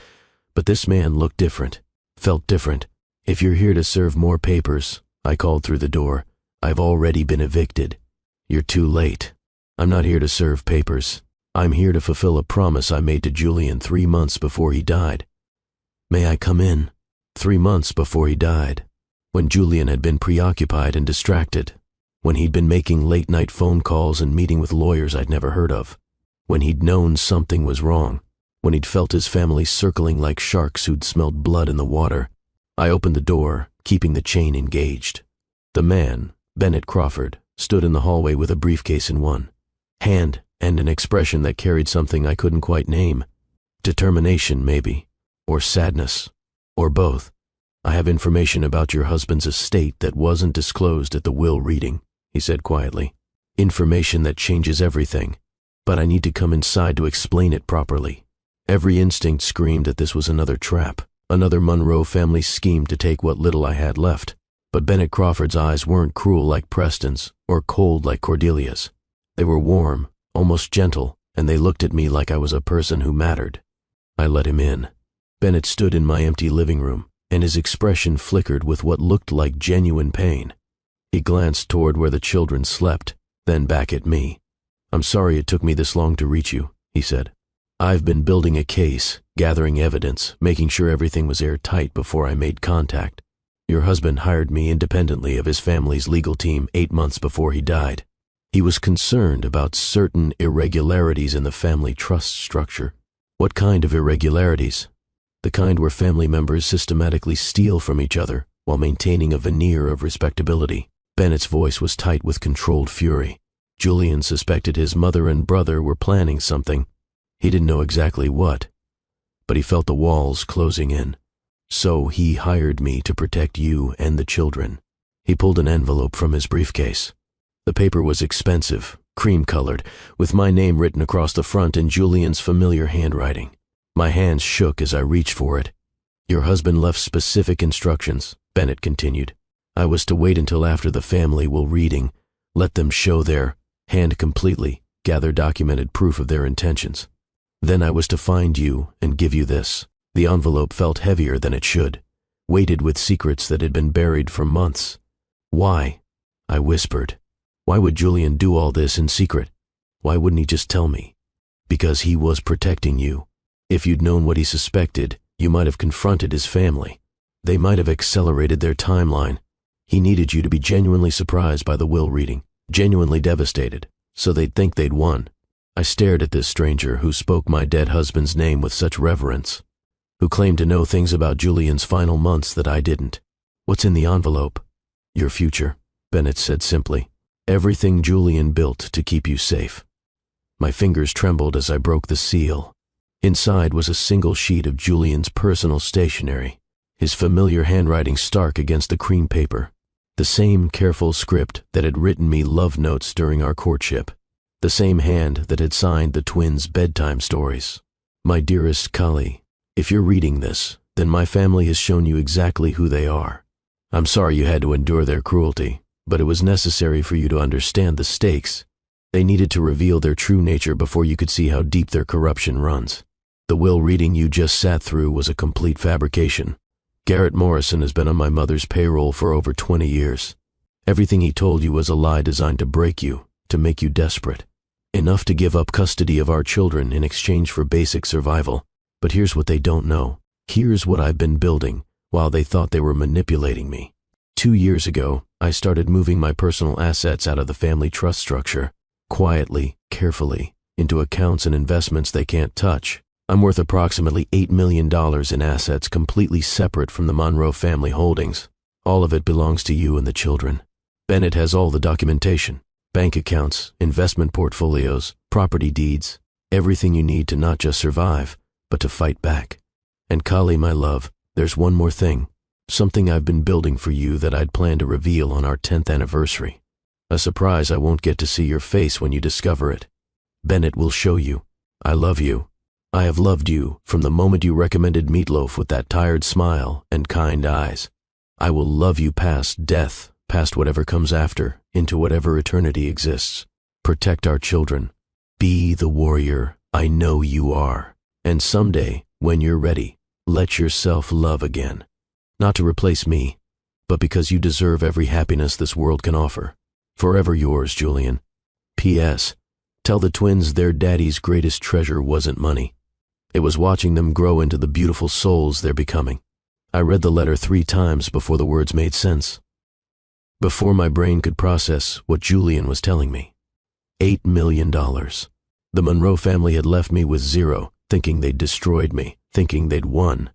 but this man looked different, felt different. "If you're here to serve more papers," I called through the door, "I've already been evicted." "You're too late. I'm not here to serve papers. I'm here to fulfill a promise I made to Julian 3 months before he died." "May I come in?" 3 months before he died, when Julian had been preoccupied and distracted, when he'd been making late-night phone calls and meeting with lawyers I'd never heard of, when he'd known something was wrong, when he'd felt his family circling like sharks who'd smelled blood in the water. I opened the door, keeping the chain engaged. The man, Bennett Crawford, stood in the hallway with a briefcase in one hand and an expression that carried something I couldn't quite name. Determination, maybe, or sadness, or both. I have information about your husband's estate that wasn't disclosed at the will reading, he said quietly. Information that changes everything, but I need to come inside to explain it properly. Every instinct screamed that this was another trap, another Monroe family scheme to take what little I had left. But Bennett Crawford's eyes weren't cruel like Preston's or cold like Cordelia's. They were warm, almost gentle, and they looked at me like I was a person who mattered. I let him in. Bennett stood in my empty living room, and his expression flickered with what looked like genuine pain. He glanced toward where the children slept, then back at me. I'm sorry it took me this long to reach you, he said. I've been building a case, gathering evidence, making sure everything was airtight before I made contact. Your husband hired me independently of his family's legal team 8 months before he died. He was concerned about certain irregularities in the family trust structure. What kind of irregularities? The kind where family members systematically steal from each other while maintaining a veneer of respectability. Bennett's voice was tight with controlled fury. Julian suspected his mother and brother were planning something. He didn't know exactly what, but he felt the walls closing in. So he hired me to protect you and the children. He pulled an envelope from his briefcase. The paper was expensive, cream-colored, with my name written across the front in Julian's familiar handwriting. My hands shook as I reached for it. Your husband left specific instructions, Bennett continued. I was to wait until after the family will reading, let them show their hand completely, gather documented proof of their intentions. Then I was to find you and give you this. The envelope felt heavier than it should, weighted with secrets that had been buried for months. Why? I whispered. Why would Julian do all this in secret? Why wouldn't he just tell me? Because he was protecting you. If you'd known what he suspected, you might have confronted his family. They might have accelerated their timeline. He needed you to be genuinely surprised by the will reading, genuinely devastated, so they'd think they'd won. I stared at this stranger who spoke my dead husband's name with such reverence, who claimed to know things about Julian's final months that I didn't. What's in the envelope? Your future, Bennett said simply. Everything Julian built to keep you safe. My fingers trembled as I broke the seal. Inside was a single sheet of Julian's personal stationery, his familiar handwriting stark against the cream paper. The same careful script that had written me love notes during our courtship. The same hand that had signed the twins' bedtime stories. My dearest Kali, if you're reading this, then my family has shown you exactly who they are. I'm sorry you had to endure their cruelty, but it was necessary for you to understand the stakes. They needed to reveal their true nature before you could see how deep their corruption runs. The will reading you just sat through was a complete fabrication. Garrett Morrison has been on my mother's payroll for over 20 years. Everything he told you was a lie designed to break you, to make you desperate. Enough to give up custody of our children in exchange for basic survival. But here's what they don't know. Here's what I've been building while they thought they were manipulating me. 2 years ago, I started moving my personal assets out of the family trust structure, quietly, carefully, into accounts and investments they can't touch. I'm worth approximately $8 million in assets completely separate from the Monroe family holdings. All of it belongs to you and the children. Bennett has all the documentation. Bank accounts, investment portfolios, property deeds, everything you need to not just survive, but to fight back. And Kali, my love, there's one more thing, something I've been building for you that I'd planned to reveal on our 10th anniversary. A surprise I won't get to see your face when you discover it. Bennett will show you. I love you. I have loved you from the moment you recommended meatloaf with that tired smile and kind eyes. I will love you past death, past whatever comes after, into whatever eternity exists. Protect our children. Be the warrior I know you are. And someday, when you're ready, let yourself love again. Not to replace me, but because you deserve every happiness this world can offer. Forever yours, Julian. P.S. Tell the twins their daddy's greatest treasure wasn't money. It was watching them grow into the beautiful souls they're becoming. I read the letter 3 times before the words made sense. Before my brain could process what Julian was telling me. $8 million. The Monroe family had left me with 0, thinking they'd destroyed me, thinking they'd won.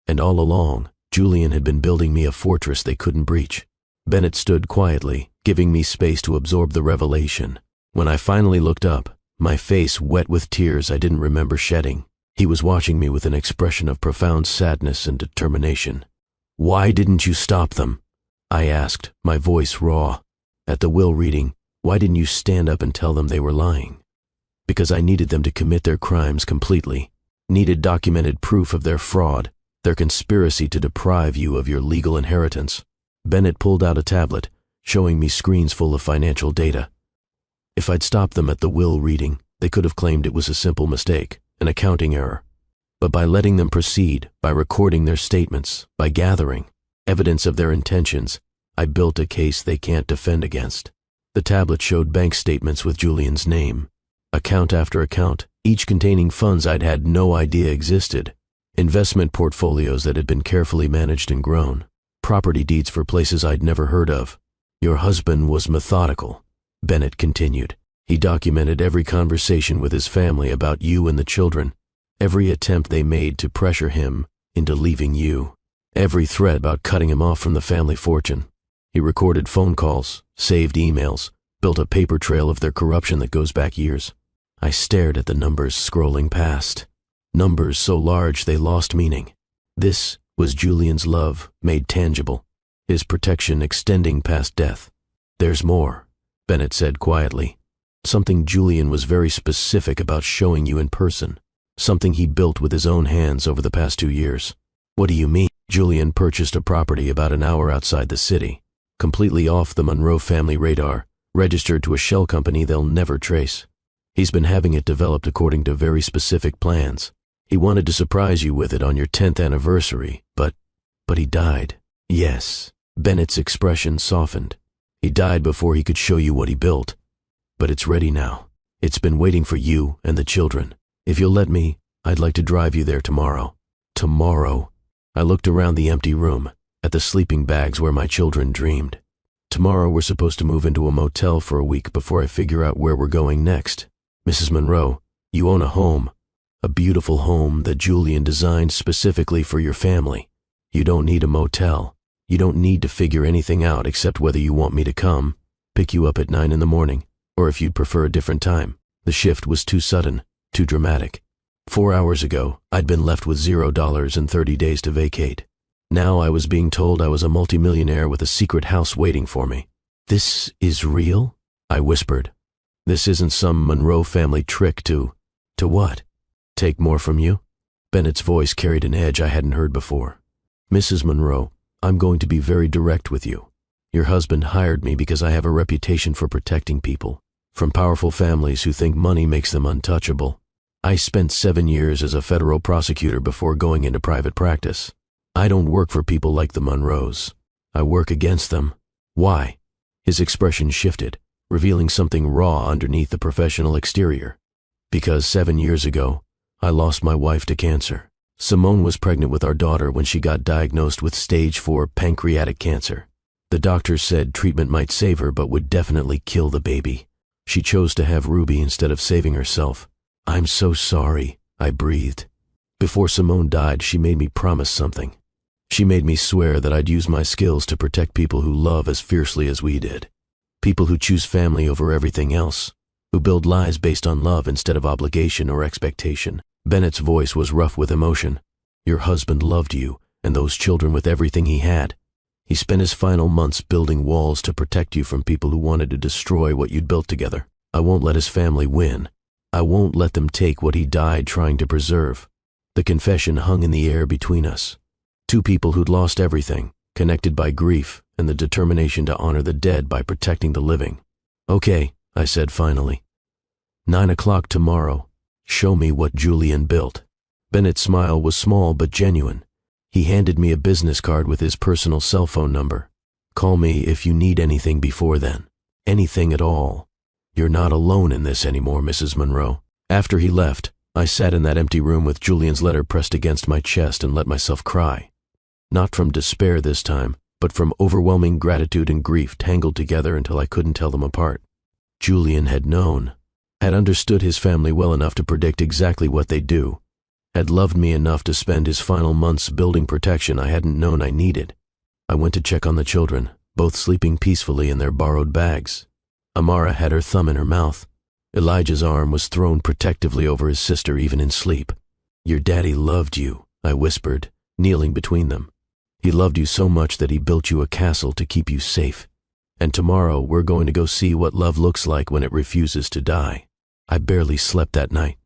And all along, Julian had been building me a fortress they couldn't breach. Bennett stood quietly, giving me space to absorb the revelation. When I finally looked up, my face wet with tears I didn't remember shedding, he was watching me with an expression of profound sadness and determination. Why didn't you stop them? I asked, my voice raw. At the will reading, why didn't you stand up and tell them they were lying? Because I needed them to commit their crimes completely, needed documented proof of their fraud, their conspiracy to deprive you of your legal inheritance. Bennett pulled out a tablet, showing me screens full of financial data. If I'd stopped them at the will reading, they could have claimed it was a simple mistake, an accounting error. But by letting them proceed, by recording their statements, by gathering evidence of their intentions, I built a case they can't defend against. The tablet showed bank statements with Julian's name, account after account, each containing funds I'd had no idea existed, investment portfolios that had been carefully managed and grown, property deeds for places I'd never heard of. Your husband was methodical, Bennett continued. He documented every conversation with his family about you and the children, every attempt they made to pressure him into leaving you, every threat about cutting him off from the family fortune. He recorded phone calls, saved emails, built a paper trail of their corruption that goes back years. I stared at the numbers scrolling past. Numbers so large they lost meaning. This was Julian's love made tangible, his protection extending past death. There's more, Bennett said quietly. Something Julian was very specific about showing you in person. Something he built with his own hands over the past 2 years. What do you mean? Julian purchased a property about an hour outside the city, completely off the Monroe family radar, registered to a shell company they'll never trace. He's been having it developed according to very specific plans. He wanted to surprise you with it on your 10th anniversary, but he died. Yes, Bennett's expression softened. He died before he could show you what he built. But it's ready now. It's been waiting for you and the children. If you'll let me, I'd like to drive you there tomorrow. Tomorrow? I looked around the empty room, at the sleeping bags where my children dreamed. Tomorrow we're supposed to move into a motel for a week before I figure out where we're going next. Mrs. Monroe, you own a home. A beautiful home that Julian designed specifically for your family. You don't need a motel. You don't need to figure anything out except whether you want me to come, pick you up at 9 in the morning, or if you'd prefer a different time. The shift was too sudden, too dramatic. 4 hours ago, I'd been left with $0 and 30 days to vacate. Now I was being told I was a multimillionaire with a secret house waiting for me. This is real? I whispered. This isn't some Monroe family trick to what? Take more from you? Bennett's voice carried an edge I hadn't heard before. Mrs. Monroe, I'm going to be very direct with you. Your husband hired me because I have a reputation for protecting people, from powerful families who think money makes them untouchable. I spent 7 years as a federal prosecutor before going into private practice. I don't work for people like the Monroes. I work against them. Why? His expression shifted, revealing something raw underneath the professional exterior. Because 7 years ago, I lost my wife to cancer. Simone was pregnant with our daughter when she got diagnosed with stage 4 pancreatic cancer. The doctors said treatment might save her but would definitely kill the baby. She chose to have Ruby instead of saving herself. I'm so sorry, I breathed. Before Simone died, she made me promise something. She made me swear that I'd use my skills to protect people who love as fiercely as we did. People who choose family over everything else, who build lives based on love instead of obligation or expectation. Bennett's voice was rough with emotion. Your husband loved you and those children with everything he had. He spent his final months building walls to protect you from people who wanted to destroy what you'd built together. I won't let his family win. I won't let them take what he died trying to preserve. The confession hung in the air between us. Two people who'd lost everything, connected by grief and the determination to honor the dead by protecting the living. Okay, I said finally. 9 o'clock tomorrow. Show me what Julian built. Bennett's smile was small but genuine. He handed me a business card with his personal cell phone number. Call me if you need anything before then. Anything at all. You're not alone in this anymore, Mrs. Monroe. After he left, I sat in that empty room with Julian's letter pressed against my chest and let myself cry. Not from despair this time, but from overwhelming gratitude and grief tangled together until I couldn't tell them apart. Julian had known, had understood his family well enough to predict exactly what they'd do, had loved me enough to spend his final months building protection I hadn't known I needed. I went to check on the children, both sleeping peacefully in their borrowed bags. Amara had her thumb in her mouth. Elijah's arm was thrown protectively over his sister even in sleep. Your daddy loved you, I whispered, kneeling between them. He loved you so much that he built you a castle to keep you safe. And tomorrow we're going to go see what love looks like when it refuses to die." I barely slept that night.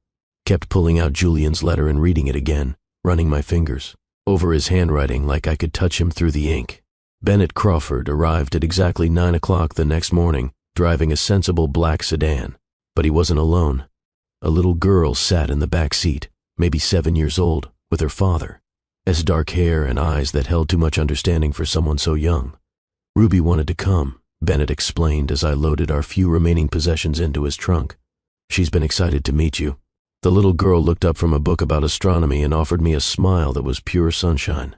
Kept pulling out Julian's letter and reading it again, running my fingers over his handwriting like I could touch him through the ink. Bennett Crawford arrived at exactly 9 o'clock the next morning, driving a sensible black sedan. But he wasn't alone. A little girl sat in the back seat, maybe 7 years old, with her father. As dark hair and eyes that held too much understanding for someone so young. "Ruby wanted to come," Bennett explained as I loaded our few remaining possessions into his trunk. "She's been excited to meet you." The little girl looked up from a book about astronomy and offered me a smile that was pure sunshine.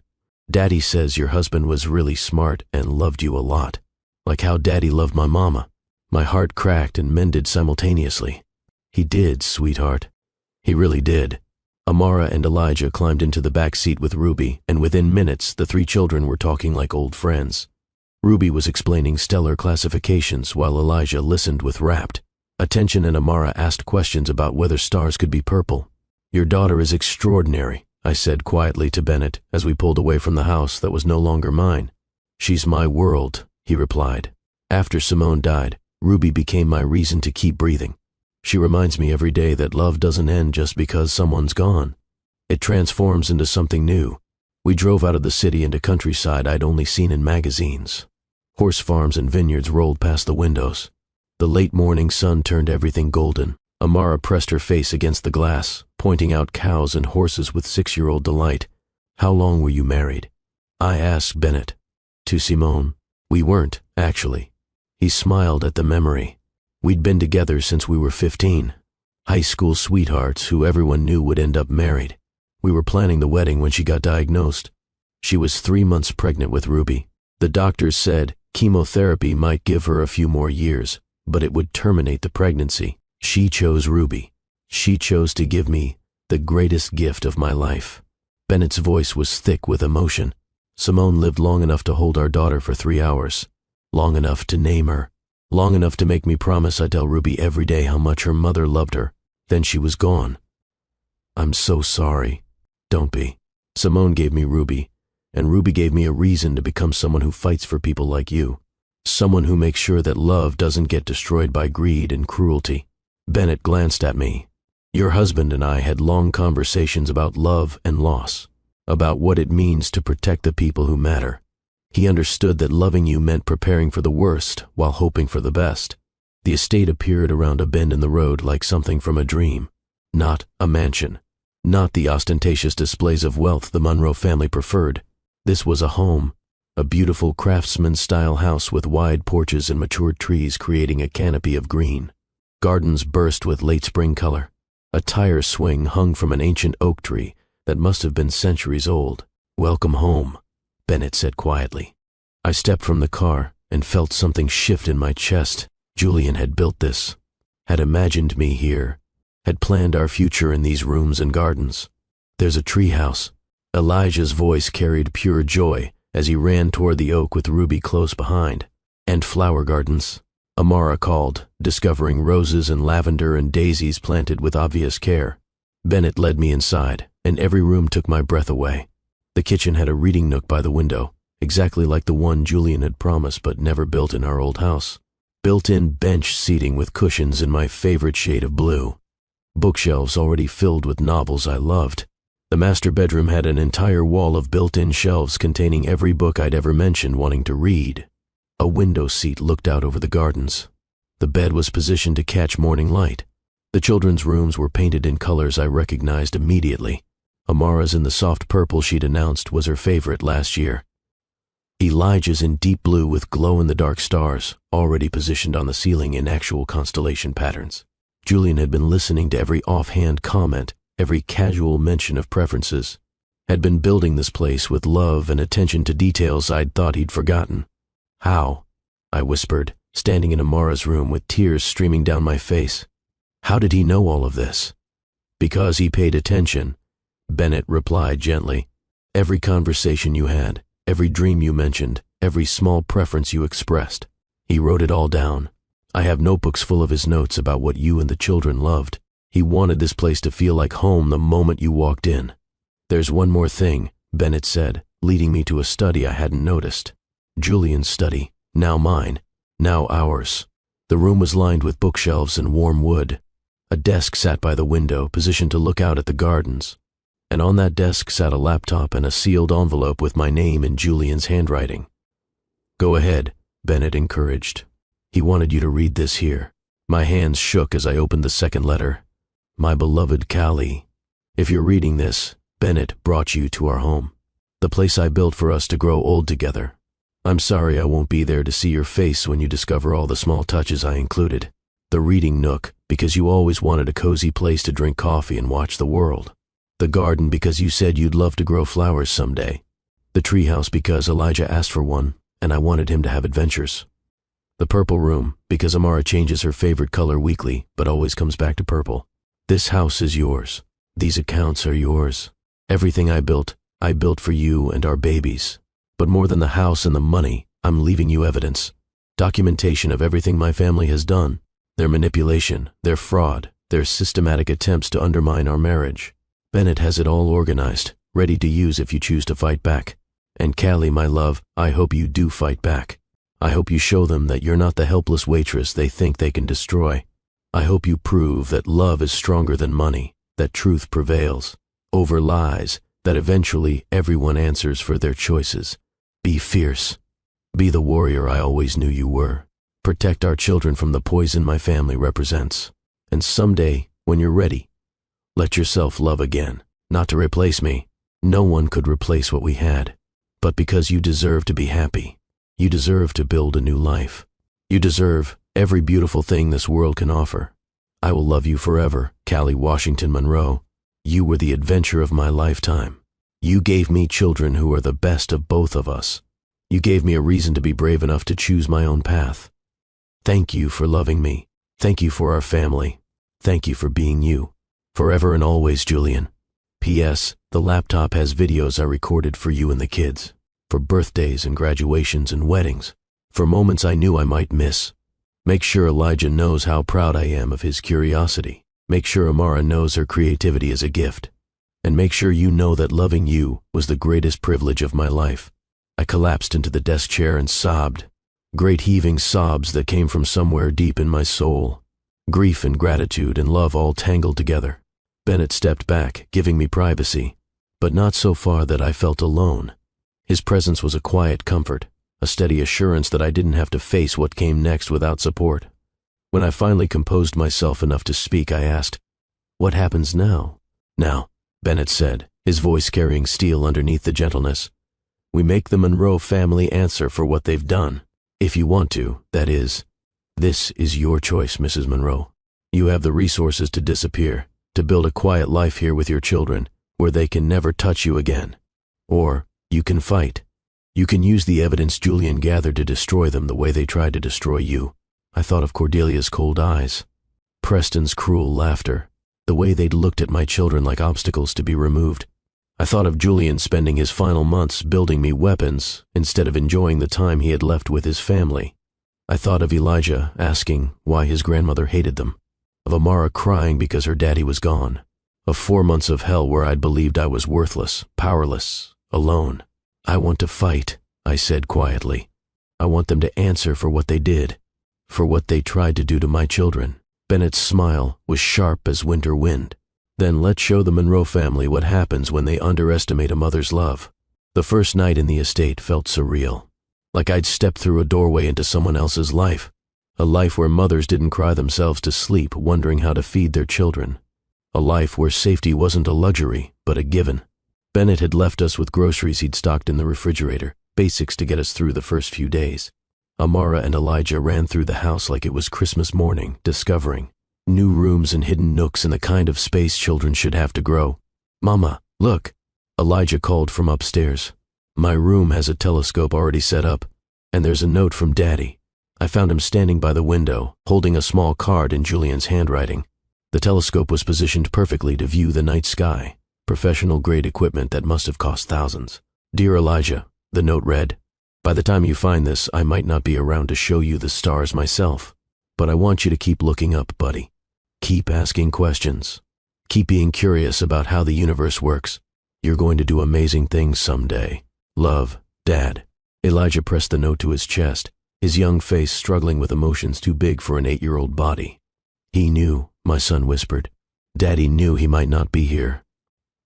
"Daddy says your husband was really smart and loved you a lot, like how Daddy loved my mama." My heart cracked and mended simultaneously. "He did, sweetheart. He really did." Amara and Elijah climbed into the back seat with Ruby, and within minutes the 3 children were talking like old friends. Ruby was explaining stellar classifications while Elijah listened with rapt attention, and Amara asked questions about whether stars could be purple. "Your daughter is extraordinary," I said quietly to Bennett as we pulled away from the house that was no longer mine. "She's my world," he replied. "After Simone died, Ruby became my reason to keep breathing. She reminds me every day that love doesn't end just because someone's gone. It transforms into something new." We drove out of the city into countryside I'd only seen in magazines. Horse farms and vineyards rolled past the windows. The late morning sun turned everything golden. Amara pressed her face against the glass, pointing out cows and horses with 6-year-old delight. "How long were you married?" I asked Bennett. "To Simone? We weren't, actually." He smiled at the memory. "We'd been together since we were 15. High school sweethearts who everyone knew would end up married. We were planning the wedding when she got diagnosed. She was 3 months pregnant with Ruby. The doctors said chemotherapy might give her a few more years, but it would terminate the pregnancy. She chose Ruby. She chose to give me the greatest gift of my life." Bennett's voice was thick with emotion. "Simone lived long enough to hold our daughter for 3 hours. Long enough to name her. Long enough to make me promise I'd tell Ruby every day how much her mother loved her. Then she was gone. I'm so sorry. Don't be. Simone gave me Ruby, and Ruby gave me a reason to become someone who fights for people like you. Someone who makes sure that love doesn't get destroyed by greed and cruelty." Bennett glanced at me. "Your husband and I had long conversations about love and loss, about what it means to protect the people who matter. He understood that loving you meant preparing for the worst while hoping for the best." The estate appeared around a bend in the road like something from a dream. Not a mansion. Not the ostentatious displays of wealth the Monroe family preferred. This was a home, a beautiful craftsman-style house with wide porches and matured trees creating a canopy of green. Gardens burst with late spring color. A tire swing hung from an ancient oak tree that must have been centuries old. "Welcome home," Bennett said quietly. I stepped from the car and felt something shift in my chest. Julian had built this, had imagined me here, had planned our future in these rooms and gardens. "There's a tree house." Elijah's voice carried pure joy as he ran toward the oak with Ruby close behind. "And flower gardens," Amara called, discovering roses and lavender and daisies planted with obvious care. Bennett led me inside, and every room took my breath away. The kitchen had a reading nook by the window, exactly like the one Julian had promised but never built in our old house. Built-in bench seating with cushions in my favorite shade of blue. Bookshelves already filled with novels I loved. The master bedroom had an entire wall of built-in shelves containing every book I'd ever mentioned wanting to read. A window seat looked out over the gardens. The bed was positioned to catch morning light. The children's rooms were painted in colors I recognized immediately. Amara's in the soft purple she'd announced was her favorite last year. Elijah's in deep blue with glow-in-the-dark stars, already positioned on the ceiling in actual constellation patterns. Julian had been listening to every offhand comment, every casual mention of preferences, had been building this place with love and attention to details I'd thought he'd forgotten. "How?" I whispered, standing in Amara's room with tears streaming down my face. "How did he know all of this?" "Because he paid attention," Bennett replied gently. "Every conversation you had, every dream you mentioned, every small preference you expressed. He wrote it all down. I have notebooks full of his notes about what you and the children loved. He wanted this place to feel like home the moment you walked in." "There's one more thing," Bennett said, leading me to a study I hadn't noticed. Julian's study, now mine, now ours. The room was lined with bookshelves and warm wood. A desk sat by the window, positioned to look out at the gardens. And on that desk sat a laptop and a sealed envelope with my name in Julian's handwriting. "Go ahead," Bennett encouraged. "He wanted you to read this here." My hands shook as I opened the second letter. "My beloved Callie, if you're reading this, Bennett brought you to our home. The place I built for us to grow old together. I'm sorry I won't be there to see your face when you discover all the small touches I included. The reading nook, because you always wanted a cozy place to drink coffee and watch the world. The garden, because you said you'd love to grow flowers someday. The treehouse, because Elijah asked for one, and I wanted him to have adventures. The purple room, because Amara changes her favorite color weekly, but always comes back to purple. This house is yours. These accounts are yours. Everything I built for you and our babies. But more than the house and the money, I'm leaving you evidence. Documentation of everything my family has done. Their manipulation, their fraud, their systematic attempts to undermine our marriage. Bennett has it all organized, ready to use if you choose to fight back. And Callie, my love, I hope you do fight back. I hope you show them that you're not the helpless waitress they think they can destroy. I hope you prove that love is stronger than money, that truth prevails over lies, that eventually everyone answers for their choices. Be fierce. Be the warrior I always knew you were. Protect our children from the poison my family represents. And someday, when you're ready, let yourself love again, not to replace me. No one could replace what we had. But because you deserve to be happy. You deserve to build a new life. You deserve every beautiful thing this world can offer. I will love you forever, Callie Washington Monroe. You were the adventure of my lifetime. You gave me children who are the best of both of us. You gave me a reason to be brave enough to choose my own path. Thank you for loving me. Thank you for our family. Thank you for being you. Forever and always, Julian. P.S. The laptop has videos I recorded for you and the kids. For birthdays and graduations and weddings. For moments I knew I might miss. Make sure Elijah knows how proud I am of his curiosity. Make sure Amara knows her creativity is a gift. And make sure you know that loving you was the greatest privilege of my life. I collapsed into the desk chair and sobbed. Great heaving sobs that came from somewhere deep in my soul. Grief and gratitude and love all tangled together. Bennett stepped back, giving me privacy, but not so far that I felt alone. His presence was a quiet comfort, a steady assurance that I didn't have to face what came next without support. When I finally composed myself enough to speak, I asked, "What happens now?" "Now," Bennett said, his voice carrying steel underneath the gentleness, "we make the Monroe family answer for what they've done. If you want to, that is. This is your choice, Mrs. Monroe. You have the resources to disappear, to build a quiet life here with your children, where they can never touch you again. Or you can fight. You can use the evidence Julian gathered to destroy them the way they tried to destroy you." I thought of Cordelia's cold eyes, Preston's cruel laughter, the way they'd looked at my children like obstacles to be removed. I thought of Julian spending his final months building me weapons instead of enjoying the time he had left with his family. I thought of Elijah asking why his grandmother hated them, of Amara crying because her daddy was gone, of 4 months of hell where I'd believed I was worthless, powerless, alone. "I want to fight," I said quietly. "I want them to answer for what they did, for what they tried to do to my children." Bennett's smile was sharp as winter wind. "Then let's show the Monroe family what happens when they underestimate a mother's love." The first night in the estate felt surreal, like I'd stepped through a doorway into someone else's life, a life where mothers didn't cry themselves to sleep wondering how to feed their children, a life where safety wasn't a luxury, but a given. Bennett had left us with groceries he'd stocked in the refrigerator, basics to get us through the first few days. Amara and Elijah ran through the house like it was Christmas morning, discovering new rooms and hidden nooks in the kind of space children should have to grow. "Mama, look," Elijah called from upstairs. "My room has a telescope already set up, and there's a note from Daddy." I found him standing by the window, holding a small card in Julian's handwriting. The telescope was positioned perfectly to view the night sky, professional-grade equipment that must have cost thousands. "Dear Elijah," the note read, "by the time you find this, I might not be around to show you the stars myself, but I want you to keep looking up, buddy. Keep asking questions. Keep being curious about how the universe works. You're going to do amazing things someday. Love, Dad. Elijah pressed the note to his chest, his young face struggling with emotions too big for an 8-year-old body. He knew, my son whispered. Daddy knew he might not be here.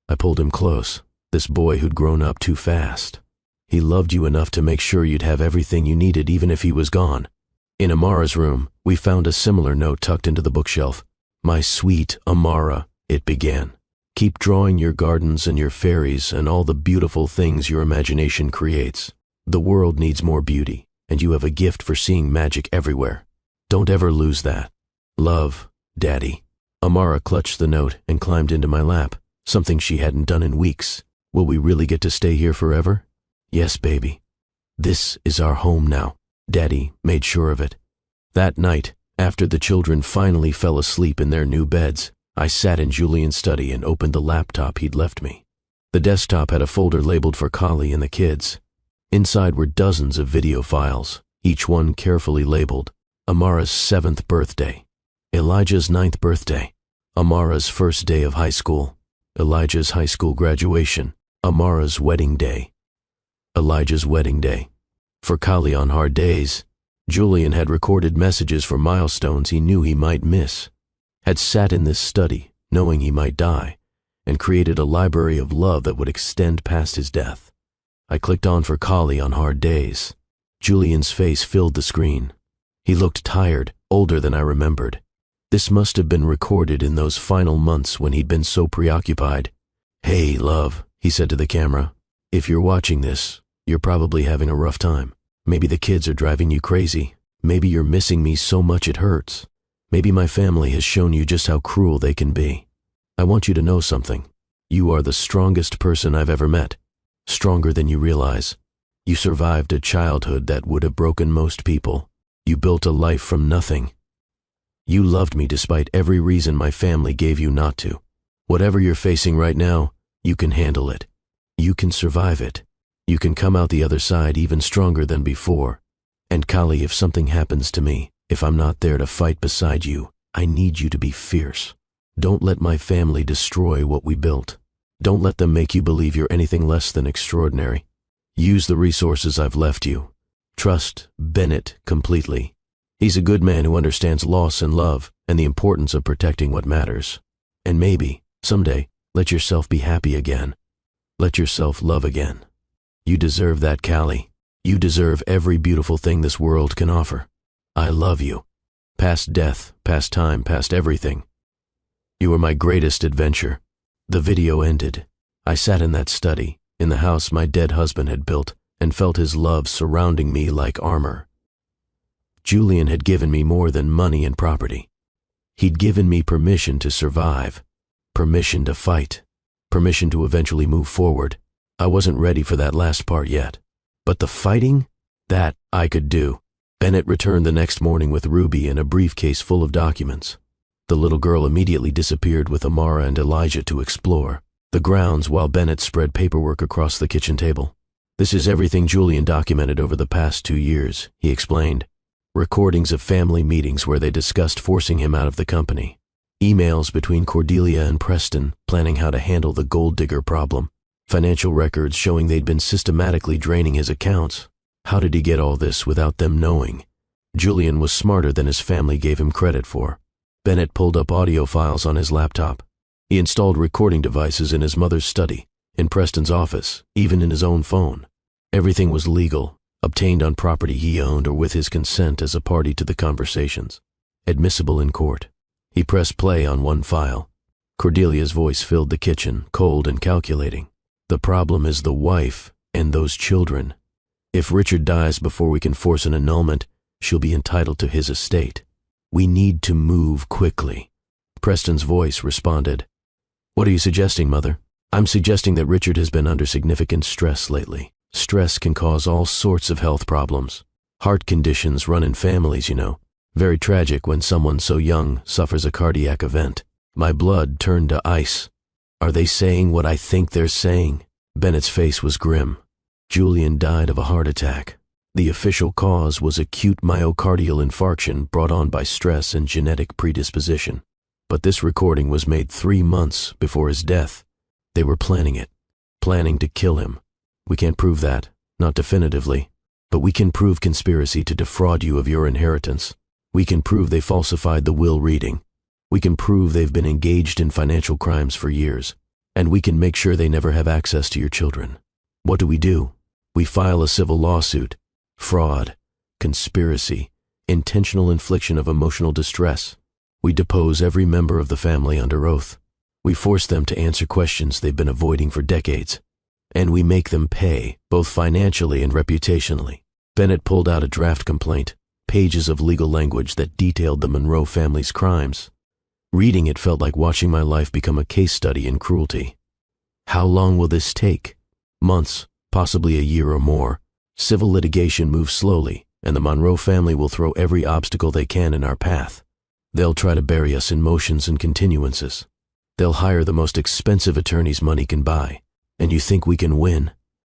I pulled him close, this boy who'd grown up too fast. He loved you enough to make sure you'd have everything you needed even if he was gone. In Amara's room, we found a similar note tucked into the bookshelf. My sweet Amara, it began. Keep drawing your gardens and your fairies and all the beautiful things your imagination creates. The world needs more beauty, and you have a gift for seeing magic everywhere. Don't ever lose that. Love, Daddy. Amara clutched the note and climbed into my lap, something she hadn't done in weeks. Will we really get to stay here forever? Yes, baby. This is our home now. Daddy made sure of it. That night, after the children finally fell asleep in their new beds, I sat in Julian's study and opened the laptop he'd left me. The desktop had a folder labeled for Kali and the kids. Inside were dozens of video files, each one carefully labeled. Amara's 7th birthday, Elijah's 9th birthday, Amara's first day of high school, Elijah's high school graduation, Amara's wedding day, Elijah's wedding day. For Kali on hard days, Julian had recorded messages for milestones he knew he might miss, had sat in this study, knowing he might die, and created a library of love that would extend past his death. I clicked on for Kali on hard days. Julian's face filled the screen. He looked tired, older than I remembered. This must have been recorded in those final months when he'd been so preoccupied. Hey, love, he said to the camera. If you're watching this, you're probably having a rough time. Maybe the kids are driving you crazy. Maybe you're missing me so much it hurts. Maybe my family has shown you just how cruel they can be. I want you to know something. You are the strongest person I've ever met. Stronger than you realize. You survived a childhood that would have broken most people. You built a life from nothing. You loved me despite every reason my family gave you not to. Whatever you're facing right now, you can handle it. You can survive it. You can come out the other side even stronger than before. And Kali, if something happens to me, if I'm not there to fight beside you, I need you to be fierce. Don't let my family destroy what we built. Don't let them make you believe you're anything less than extraordinary. Use the resources I've left you. Trust Bennett completely. He's a good man who understands loss and love and the importance of protecting what matters. And maybe, someday, let yourself be happy again. Let yourself love again. You deserve that, Kali. You deserve every beautiful thing this world can offer. I love you. Past death, past time, past everything. You are my greatest adventure. The video ended. I sat in that study, in the house my dead husband had built, and felt his love surrounding me like armor. Julian had given me more than money and property. He'd given me permission to survive, permission to fight, permission to eventually move forward. I wasn't ready for that last part yet. But the fighting? That I could do. Bennett returned the next morning with Ruby and a briefcase full of documents. The little girl immediately disappeared with Amara and Elijah to explore the grounds while Bennett spread paperwork across the kitchen table. This is everything Julian documented over the past 2 years, he explained. Recordings of family meetings where they discussed forcing him out of the company. Emails between Cordelia and Preston planning how to handle the gold digger problem. Financial records showing they'd been systematically draining his accounts. How did he get all this without them knowing? Julian was smarter than his family gave him credit for. Bennett pulled up audio files on his laptop. He installed recording devices in his mother's study, in Preston's office, even in his own phone. Everything was legal, obtained on property he owned or with his consent as a party to the conversations. Admissible in court. He pressed play on one file. Cordelia's voice filled the kitchen, cold and calculating. The problem is the wife and those children. If Richard dies before we can force an annulment, she'll be entitled to his estate. We need to move quickly. Preston's voice responded. What are you suggesting, Mother? I'm suggesting that Richard has been under significant stress lately. Stress can cause all sorts of health problems. Heart conditions run in families, you know. Very tragic when someone so young suffers a cardiac event. My blood turned to ice. Are they saying what I think they're saying? Bennett's face was grim. Julian died of a heart attack. The official cause was acute myocardial infarction brought on by stress and genetic predisposition. But this recording was made 3 months before his death. They were planning it, planning to kill him. We can't prove that, not definitively, but we can prove conspiracy to defraud you of your inheritance. We can prove they falsified the will reading. We can prove they've been engaged in financial crimes for years, and we can make sure they never have access to your children. What do? We file a civil lawsuit. Fraud, conspiracy, intentional infliction of emotional distress. We depose every member of the family under oath. We force them to answer questions they've been avoiding for decades. And we make them pay, both financially and reputationally. Bennett pulled out a draft complaint, pages of legal language that detailed the Monroe family's crimes. Reading it felt like watching my life become a case study in cruelty. How long will this take? Months, possibly a year or more. Civil litigation moves slowly, and the Monroe family will throw every obstacle they can in our path. They'll try to bury us in motions and continuances. They'll hire the most expensive attorneys money can buy. And you think we can win?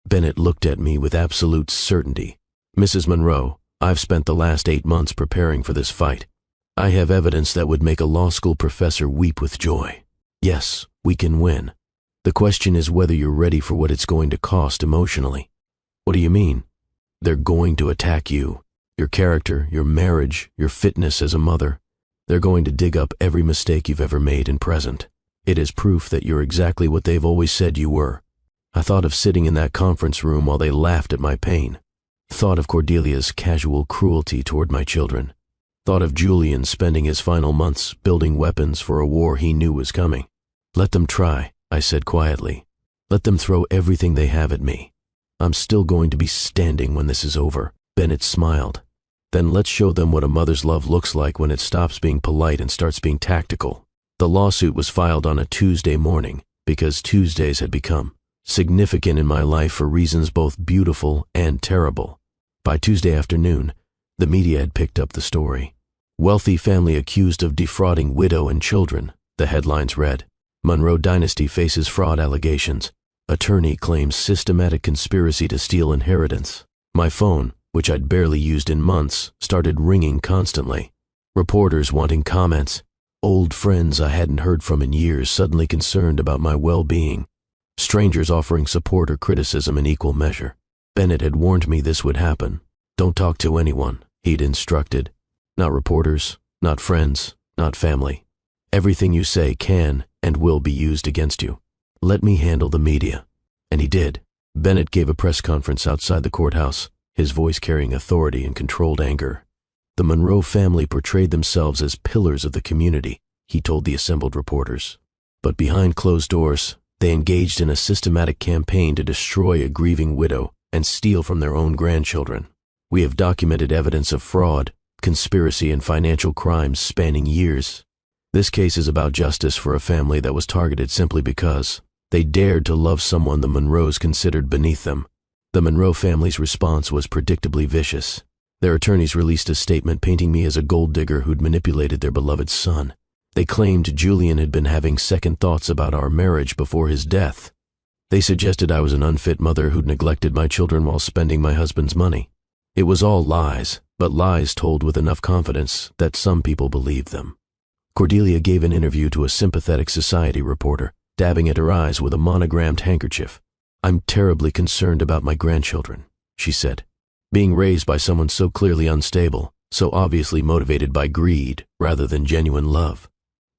Bennett looked at me with absolute certainty. Mrs. Monroe, I've spent the last 8 months preparing for this fight. I have evidence that would make a law school professor weep with joy. Yes, we can win. The question is whether you're ready for what it's going to cost emotionally. What do you mean? They're going to attack you, your character, your marriage, your fitness as a mother. They're going to dig up every mistake you've ever made and present. It is proof that you're exactly what they've always said you were. I thought of sitting in that conference room while they laughed at my pain. Thought of Cordelia's casual cruelty toward my children. Thought of Julian spending his final months building weapons for a war he knew was coming. Let them try, I said quietly. Let them throw everything they have at me. I'm still going to be standing when this is over. Bennett smiled. Then let's show them what a mother's love looks like when it stops being polite and starts being tactical. The lawsuit was filed on a Tuesday morning because Tuesdays had become significant in my life for reasons both beautiful and terrible. By Tuesday afternoon, the media had picked up the story. Wealthy family accused of defrauding widow and children, the headlines read. Monroe dynasty faces fraud allegations. Attorney claims systematic conspiracy to steal inheritance. My phone, which I'd barely used in months, started ringing constantly. Reporters wanting comments. Old friends I hadn't heard from in years suddenly concerned about my well-being. Strangers offering support or criticism in equal measure. Bennett had warned me this would happen. Don't talk to anyone, he'd instructed. Not reporters, not friends, not family. Everything you say can and will be used against you. Let me handle the media. And he did. Bennett gave a press conference outside the courthouse, his voice carrying authority and controlled anger. The Monroe family portrayed themselves as pillars of the community, he told the assembled reporters. But behind closed doors, they engaged in a systematic campaign to destroy a grieving widow and steal from their own grandchildren. We have documented evidence of fraud, conspiracy, and financial crimes spanning years. This case is about justice for a family that was targeted simply because they dared to love someone the Monroes considered beneath them. The Monroe family's response was predictably vicious. Their attorneys released a statement painting me as a gold digger who'd manipulated their beloved son. They claimed Julian had been having second thoughts about our marriage before his death. They suggested I was an unfit mother who'd neglected my children while spending my husband's money. It was all lies, but lies told with enough confidence that some people believed them. Cordelia gave an interview to a sympathetic society reporter, dabbing at her eyes with a monogrammed handkerchief. I'm terribly concerned about my grandchildren, she said. Being raised by someone so clearly unstable, so obviously motivated by greed rather than genuine love.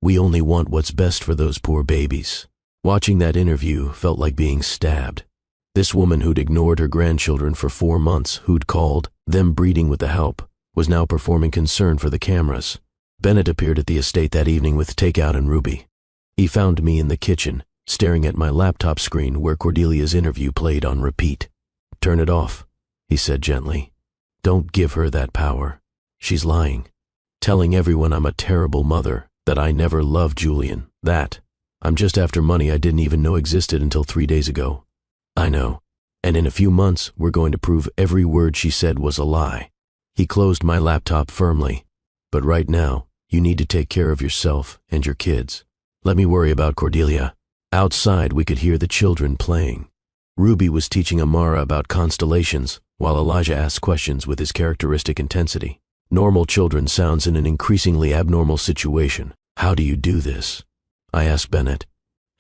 We only want what's best for those poor babies. Watching that interview felt like being stabbed. This woman who'd ignored her grandchildren for 4 months, who'd called, them breeding with the help, was now performing concern for the cameras. Bennett appeared at the estate that evening with Takeout and Ruby. He found me in the kitchen, staring at my laptop screen where Cordelia's interview played on repeat. Turn it off, he said gently. Don't give her that power. She's lying. Telling everyone I'm a terrible mother, that I never loved Julian, that I'm just after money I didn't even know existed until 3 days ago. I know. And in a few months, we're going to prove every word she said was a lie. He closed my laptop firmly. But right now, you need to take care of yourself and your kids. Let me worry about Cordelia. Outside, we could hear the children playing. Ruby was teaching Amara about constellations, while Elijah asked questions with his characteristic intensity. Normal children sounds in an increasingly abnormal situation. How do you do this? I asked Bennett.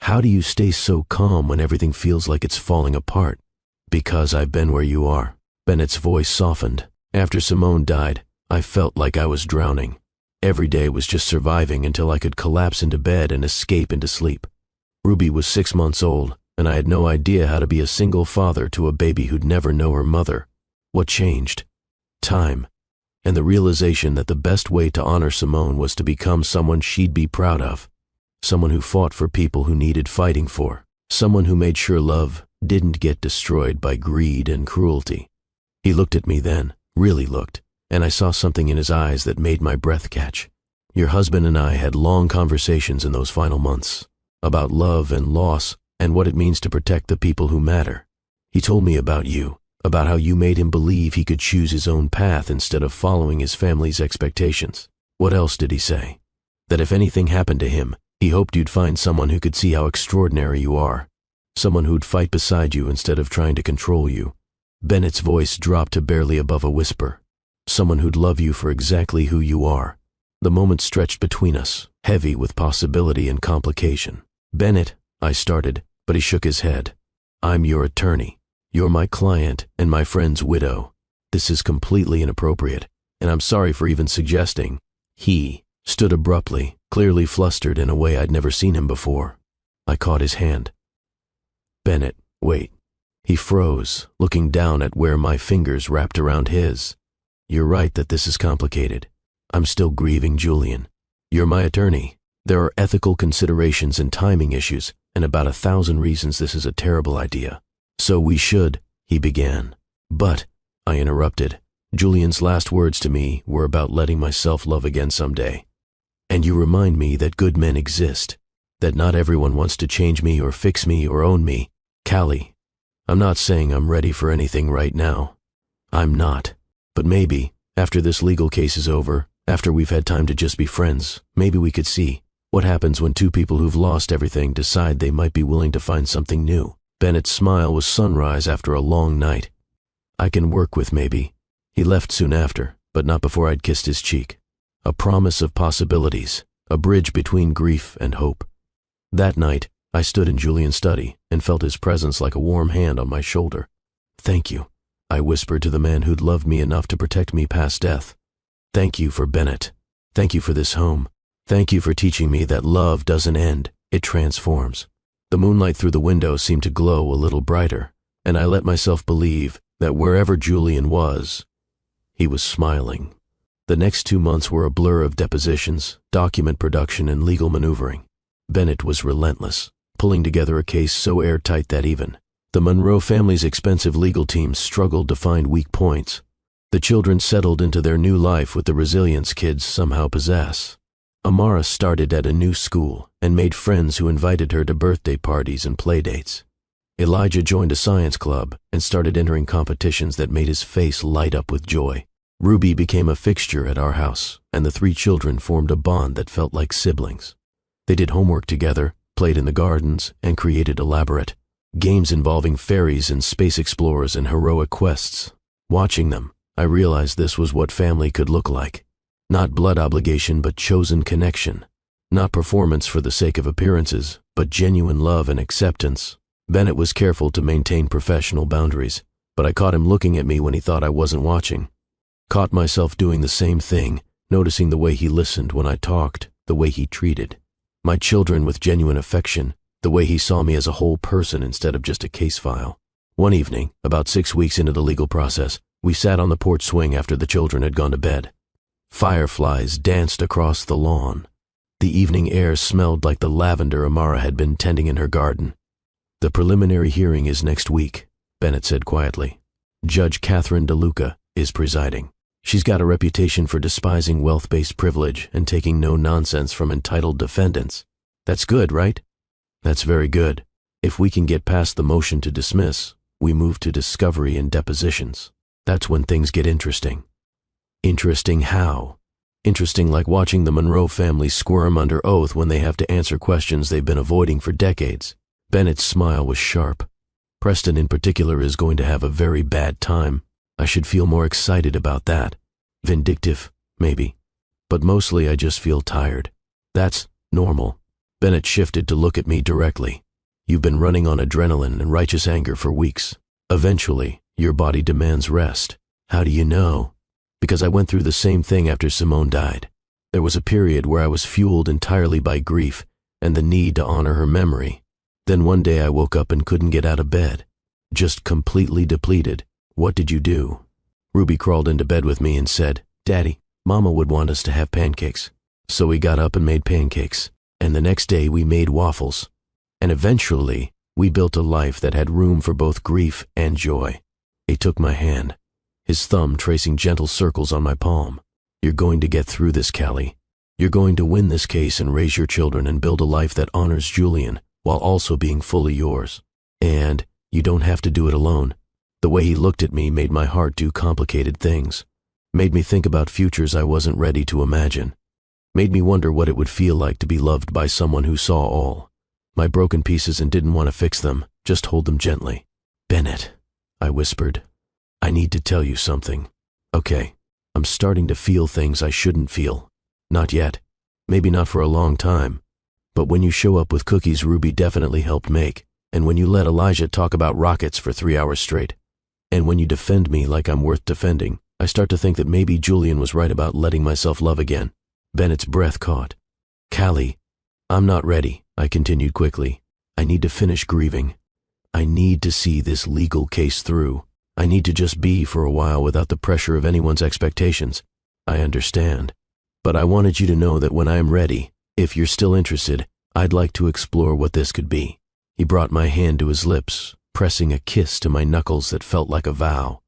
How do you stay so calm when everything feels like it's falling apart? Because I've been where you are. Bennett's voice softened. After Simone died, I felt like I was drowning. Every day was just surviving until I could collapse into bed and escape into sleep. Ruby was 6 months old, and I had no idea how to be a single father to a baby who'd never know her mother. What changed? Time. And the realization that the best way to honor Simone was to become someone she'd be proud of. Someone who fought for people who needed fighting for. Someone who made sure love didn't get destroyed by greed and cruelty. He looked at me then, really looked, and I saw something in his eyes that made my breath catch. Your husband and I had long conversations in those final months about love and loss and what it means to protect the people who matter. He told me about you, about how you made him believe he could choose his own path instead of following his family's expectations. What else did he say? That if anything happened to him, he hoped you'd find someone who could see how extraordinary you are. Someone who'd fight beside you instead of trying to control you. Bennett's voice dropped to barely above a whisper. Someone who'd love you for exactly who you are. The moment stretched between us, heavy with possibility and complication. Bennett, I started, but he shook his head. I'm your attorney. You're my client and my friend's widow. This is completely inappropriate, and I'm sorry for even suggesting. He stood abruptly, clearly flustered in a way I'd never seen him before. I caught his hand. Bennett, wait. He froze, looking down at where my fingers wrapped around his. You're right that this is complicated. I'm still grieving Julian. You're my attorney. There are ethical considerations and timing issues, and about 1,000 reasons this is a terrible idea. So we should, he began. But, I interrupted. Julian's last words to me were about letting myself love again someday. And you remind me that good men exist, that not everyone wants to change me or fix me or own me. Callie, I'm not saying I'm ready for anything right now. I'm not. But maybe, after this legal case is over, after we've had time to just be friends, maybe we could see what happens when two people who've lost everything decide they might be willing to find something new. Bennett's smile was sunrise after a long night. I can work with maybe. He left soon after, but not before I'd kissed his cheek. A promise of possibilities, a bridge between grief and hope. That night, I stood in Julian's study and felt his presence like a warm hand on my shoulder. Thank you, I whispered to the man who'd loved me enough to protect me past death. Thank you for Bennett. Thank you for this home. Thank you for teaching me that love doesn't end, it transforms. The moonlight through the window seemed to glow a little brighter, and I let myself believe that wherever Julian was, he was smiling. The next 2 months were a blur of depositions, document production, and legal maneuvering. Bennett was relentless, pulling together a case so airtight that even the Monroe family's expensive legal team struggled to find weak points. The children settled into their new life with the resilience kids somehow possess. Amara started at a new school and made friends who invited her to birthday parties and playdates. Elijah joined a science club and started entering competitions that made his face light up with joy. Ruby became a fixture at our house, and the 3 children formed a bond that felt like siblings. They did homework together, played in the gardens, and created elaborate games involving fairies and space explorers and heroic quests. Watching them, I realized this was what family could look like. Not blood obligation, but chosen connection. Not performance for the sake of appearances, but genuine love and acceptance. Bennett was careful to maintain professional boundaries, but I caught him looking at me when he thought I wasn't watching. Caught myself doing the same thing, noticing the way he listened when I talked, the way he treated my children with genuine affection, the way he saw me as a whole person instead of just a case file. One evening, about 6 weeks into the legal process, we sat on the porch swing after the children had gone to bed. Fireflies danced across the lawn. The evening air smelled like the lavender Amara had been tending in her garden. The preliminary hearing is next week, Bennett said quietly. Judge Catherine DeLuca is presiding. She's got a reputation for despising wealth-based privilege and taking no nonsense from entitled defendants. That's good, right? That's very good. If we can get past the motion to dismiss, we move to discovery and depositions. That's when things get interesting. Interesting how? Interesting like watching the Monroe family squirm under oath when they have to answer questions they've been avoiding for decades. Bennett's smile was sharp. Preston in particular is going to have a very bad time. I should feel more excited about that. Vindictive, maybe. But mostly I just feel tired. That's normal. Bennett shifted to look at me directly. You've been running on adrenaline and righteous anger for weeks. Eventually, your body demands rest. How do you know? Because I went through the same thing after Simone died. There was a period where I was fueled entirely by grief and the need to honor her memory. Then one day I woke up and couldn't get out of bed. Just completely depleted. What did you do? Ruby crawled into bed with me and said, "Daddy, Mama would want us to have pancakes." So we got up and made pancakes. And the next day we made waffles. And eventually, we built a life that had room for both grief and joy. He took my hand, his thumb tracing gentle circles on my palm. "You're going to get through this, Callie. You're going to win this case and raise your children and build a life that honors Julian while also being fully yours. And you don't have to do it alone." The way he looked at me made my heart do complicated things. Made me think about futures I wasn't ready to imagine. Made me wonder what it would feel like to be loved by someone who saw all my broken pieces and didn't want to fix them, just hold them gently. "Bennett," I whispered, "I need to tell you something." "Okay, I'm starting to feel things I shouldn't feel. Not yet. Maybe not for a long time. But when you show up with cookies Ruby definitely helped make, and when you let Elijah talk about rockets for 3 hours straight, and when you defend me like I'm worth defending, I start to think that maybe Julian was right about letting myself love again." Bennett's breath caught. "Callie, I'm not ready," I continued quickly. "I need to finish grieving. I need to see this legal case through. I need to just be for a while without the pressure of anyone's expectations. I understand. But I wanted you to know that when I am ready, if you're still interested, I'd like to explore what this could be." He brought my hand to his lips, pressing a kiss to my knuckles that felt like a vow.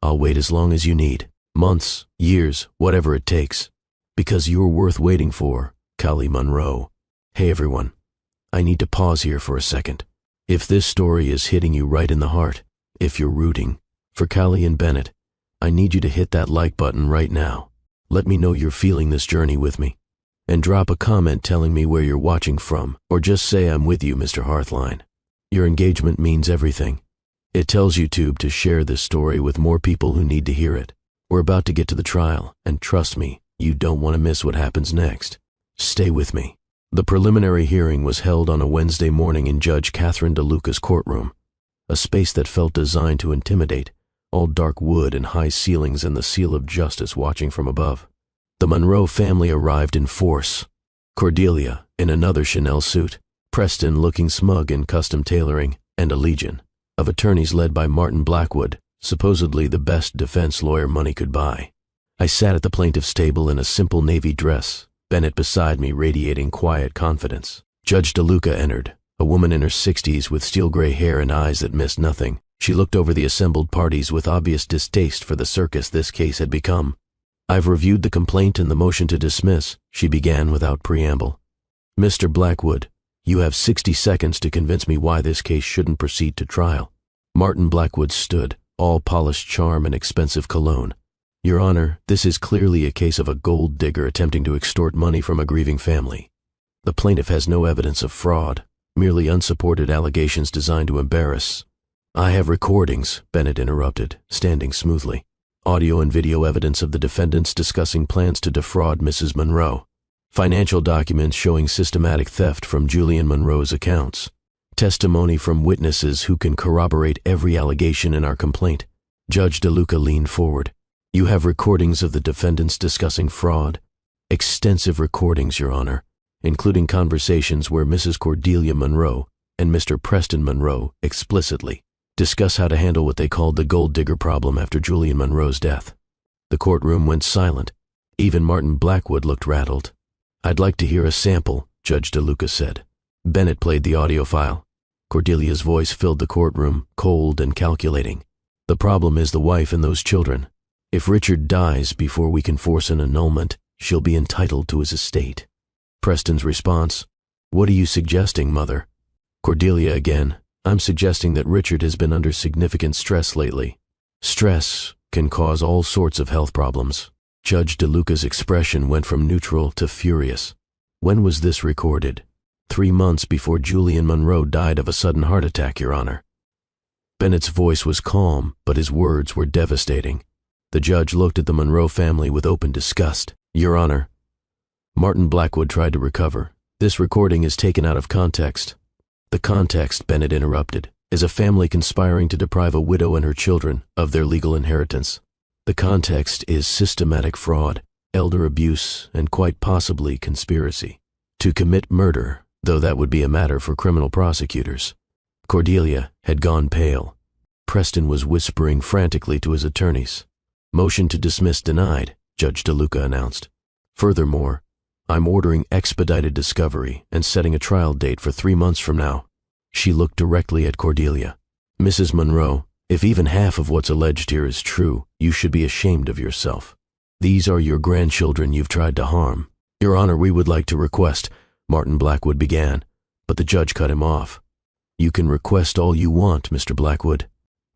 "I'll wait as long as you need. Months, years, whatever it takes. Because you're worth waiting for, Callie Monroe." Hey everyone, I need to pause here for a second. If this story is hitting you right in the heart, if you're rooting for Callie and Bennett, I need you to hit that like button right now. Let me know you're feeling this journey with me. And drop a comment telling me where you're watching from, or just say I'm with you, Mr. Hearthline. Your engagement means everything. It tells YouTube to share this story with more people who need to hear it. We're about to get to the trial, and trust me, you don't want to miss what happens next. Stay with me. The preliminary hearing was held on a Wednesday morning in Judge Catherine DeLuca's courtroom, a space that felt designed to intimidate, all dark wood and high ceilings and the seal of justice watching from above. The Monroe family arrived in force. Cordelia, in another Chanel suit, Preston looking smug in custom tailoring, and a legion of attorneys led by Martin Blackwood, supposedly the best defense lawyer money could buy. I sat at the plaintiff's table in a simple navy dress, Bennett beside me radiating quiet confidence. Judge DeLuca entered, a woman in her 60s with steel-gray hair and eyes that missed nothing. She looked over the assembled parties with obvious distaste for the circus this case had become. "I've reviewed the complaint and the motion to dismiss," she began without preamble. "Mr. Blackwood, you have 60 seconds to convince me why this case shouldn't proceed to trial." Martin Blackwood stood, all polished charm and expensive cologne. "Your Honor, this is clearly a case of a gold digger attempting to extort money from a grieving family. The plaintiff has no evidence of fraud, merely unsupported allegations designed to embarrass." "I have recordings," Bennett interrupted, standing smoothly. "Audio and video evidence of the defendants discussing plans to defraud Mrs. Monroe. Financial documents showing systematic theft from Julian Monroe's accounts. Testimony from witnesses who can corroborate every allegation in our complaint." Judge DeLuca leaned forward. "You have recordings of the defendants discussing fraud?" "Extensive recordings, Your Honor, including conversations where Mrs. Cordelia Monroe and Mr. Preston Monroe explicitly discuss how to handle what they called the gold digger problem after Julian Monroe's death." The courtroom went silent. Even Martin Blackwood looked rattled. "I'd like to hear a sample," Judge DeLuca said. Bennett played the audio file. Cordelia's voice filled the courtroom, cold and calculating. "The problem is the wife and those children. If Richard dies before we can force an annulment, she'll be entitled to his estate." Preston's response: "What are you suggesting, Mother?" Cordelia again: "I'm suggesting that Richard has been under significant stress lately. Stress can cause all sorts of health problems." Judge DeLuca's expression went from neutral to furious. "When was this recorded?" 3 months before Julian Monroe died of a sudden heart attack, Your Honor." Bennett's voice was calm, but his words were devastating. The judge looked at the Monroe family with open disgust. "Your Honor." Martin Blackwood tried to recover. "This recording is taken out of context." "The context," Bennett interrupted, is a family conspiring to deprive a widow and her children of their legal inheritance. The context is systematic fraud, elder abuse, and quite possibly conspiracy to commit murder, though that would be a matter for criminal prosecutors. Cordelia had gone pale. Preston was whispering frantically to his attorneys. Motion to dismiss denied, Judge DeLuca announced. Furthermore, I'm ordering expedited discovery and setting a trial date for 3 months from now. She looked directly at Cordelia. Mrs. Monroe, if even half of what's alleged here is true, you should be ashamed of yourself. These are your grandchildren you've tried to harm. Your Honor, we would like to request, Martin Blackwood began, but the judge cut him off. You can request all you want, Mr. Blackwood,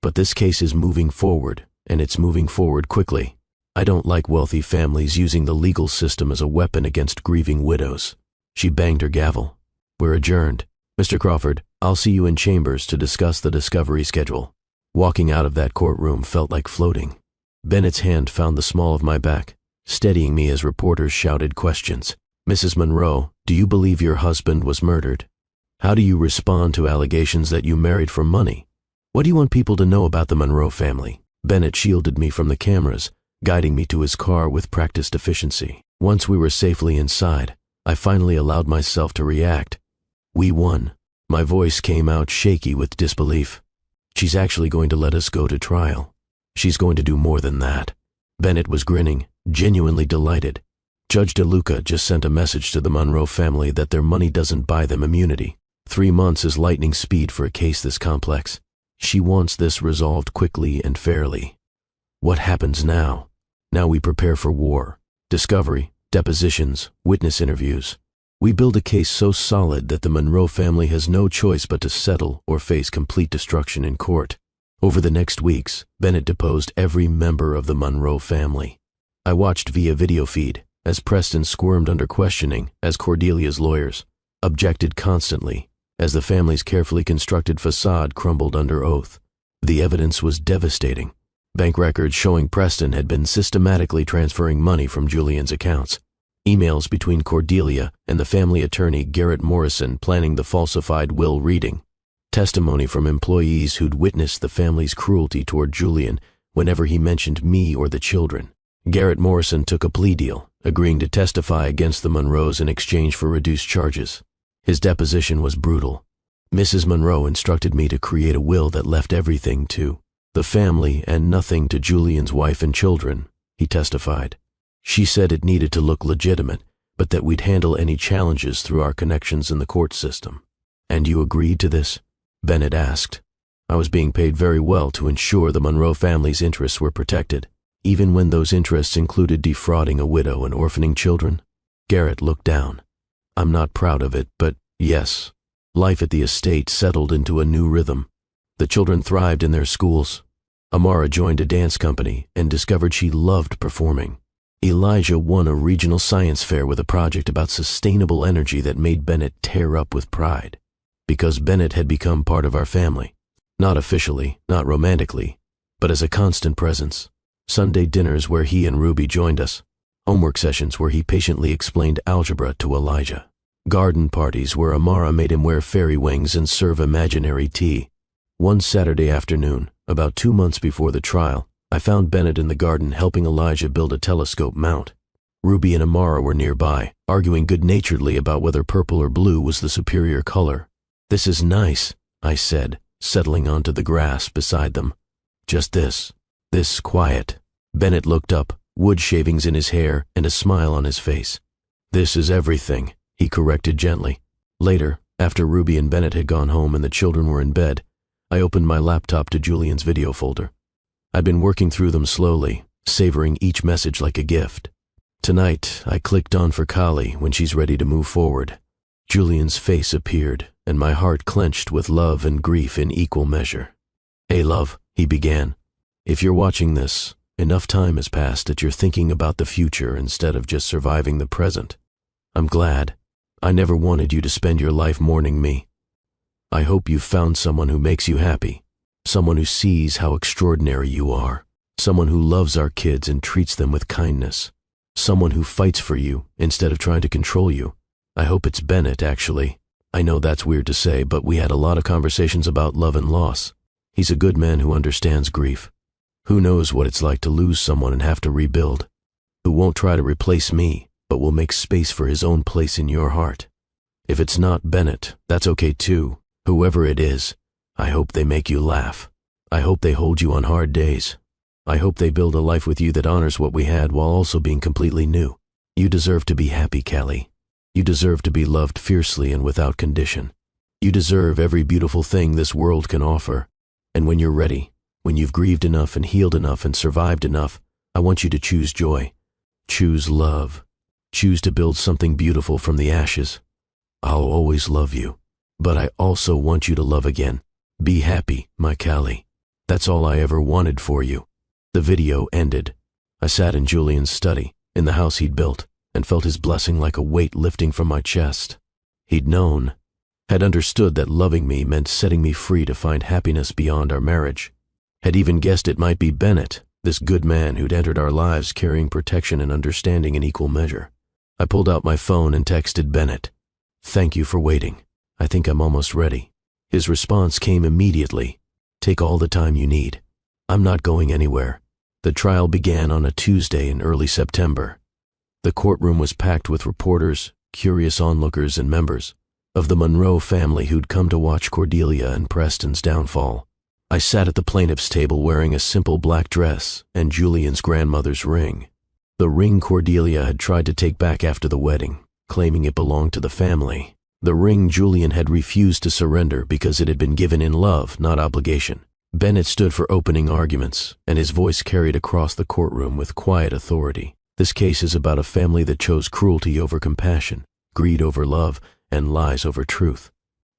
but this case is moving forward, and it's moving forward quickly. I don't like wealthy families using the legal system as a weapon against grieving widows. She banged her gavel. We're adjourned. Mr. Crawford, I'll see you in chambers to discuss the discovery schedule. Walking out of that courtroom felt like floating. Bennett's hand found the small of my back, steadying me as reporters shouted questions. Mrs. Monroe, do you believe your husband was murdered? How do you respond to allegations that you married for money? What do you want people to know about the Monroe family? Bennett shielded me from the cameras, guiding me to his car with practiced efficiency. Once we were safely inside, I finally allowed myself to react. We won. My voice came out shaky with disbelief. She's actually going to let us go to trial. She's going to do more than that. Bennett was grinning, genuinely delighted. Judge DeLuca just sent a message to the Monroe family that their money doesn't buy them immunity. 3 months is lightning speed for a case this complex. She wants this resolved quickly and fairly. What happens now? Now we prepare for war, discovery, depositions, witness interviews. We build a case so solid that the Monroe family has no choice but to settle or face complete destruction in court. Over the next weeks, Bennett deposed every member of the Monroe family. I watched via video feed as Preston squirmed under questioning as Cordelia's lawyers objected constantly as the family's carefully constructed facade crumbled under oath. The evidence was devastating. Bank records showing Preston had been systematically transferring money from Julian's accounts. Emails between Cordelia and the family attorney Garrett Morrison planning the falsified will reading. Testimony from employees who'd witnessed the family's cruelty toward Julian whenever he mentioned me or the children. Garrett Morrison took a plea deal, agreeing to testify against the Monroes in exchange for reduced charges. His deposition was brutal. Mrs. Monroe instructed me to create a will that left everything to the family and nothing to Julian's wife and children, he testified. She said it needed to look legitimate, but that we'd handle any challenges through our connections in the court system. And you agreed to this? Bennett asked. I was being paid very well to ensure the Monroe family's interests were protected, even when those interests included defrauding a widow and orphaning children. Garrett looked down. I'm not proud of it, but yes. Life at the estate settled into a new rhythm. The children thrived in their schools. Amara joined a dance company and discovered she loved performing. Elijah won a regional science fair with a project about sustainable energy that made Bennett tear up with pride. Because Bennett had become part of our family. Not officially, not romantically, but as a constant presence. Sunday dinners where he and Ruby joined us. Homework sessions where he patiently explained algebra to Elijah. Garden parties where Amara made him wear fairy wings and serve imaginary tea. One Saturday afternoon, about 2 months before the trial, I found Bennett in the garden helping Elijah build a telescope mount. Ruby and Amara were nearby, arguing good-naturedly about whether purple or blue was the superior color. This is nice, I said, settling onto the grass beside them. Just this quiet. Bennett looked up, wood shavings in his hair and a smile on his face. This is everything, he corrected gently. Later, after Ruby and Bennett had gone home and the children were in bed, I opened my laptop to Julian's video folder. I'd been working through them slowly, savoring each message like a gift. Tonight, I clicked on for Kali when she's ready to move forward. Julian's face appeared, and my heart clenched with love and grief in equal measure. Hey, love, he began. If you're watching this, enough time has passed that you're thinking about the future instead of just surviving the present. I'm glad. I never wanted you to spend your life mourning me. I hope you've found someone who makes you happy, someone who sees how extraordinary you are, someone who loves our kids and treats them with kindness, someone who fights for you instead of trying to control you. I hope it's Bennett, actually. I know that's weird to say, but we had a lot of conversations about love and loss. He's a good man who understands grief. Who knows what it's like to lose someone and have to rebuild. Who won't try to replace me, but will make space for his own place in your heart. If it's not Bennett, that's okay too. Whoever it is, I hope they make you laugh. I hope they hold you on hard days. I hope they build a life with you that honors what we had while also being completely new. You deserve to be happy, Callie. You deserve to be loved fiercely and without condition. You deserve every beautiful thing this world can offer. And when you're ready, when you've grieved enough and healed enough and survived enough, I want you to choose joy. Choose love. Choose to build something beautiful from the ashes. I'll always love you, but I also want you to love again. Be happy, my Callie. That's all I ever wanted for you. The video ended. I sat in Julian's study, in the house he'd built, and felt his blessing like a weight lifting from my chest. He'd known, had understood that loving me meant setting me free to find happiness beyond our marriage. Had even guessed it might be Bennett, this good man who'd entered our lives carrying protection and understanding in equal measure. I pulled out my phone and texted Bennett. Thank you for waiting. I think I'm almost ready. His response came immediately. Take all the time you need. I'm not going anywhere. The trial began on a Tuesday in early September. The courtroom was packed with reporters, curious onlookers, and members of the Monroe family who'd come to watch Cordelia and Preston's downfall. I sat at the plaintiff's table wearing a simple black dress and Julian's grandmother's ring. The ring Cordelia had tried to take back after the wedding, claiming it belonged to the family. The ring Julian had refused to surrender because it had been given in love, not obligation. Bennett stood for opening arguments, and his voice carried across the courtroom with quiet authority. This case is about a family that chose cruelty over compassion, greed over love, and lies over truth.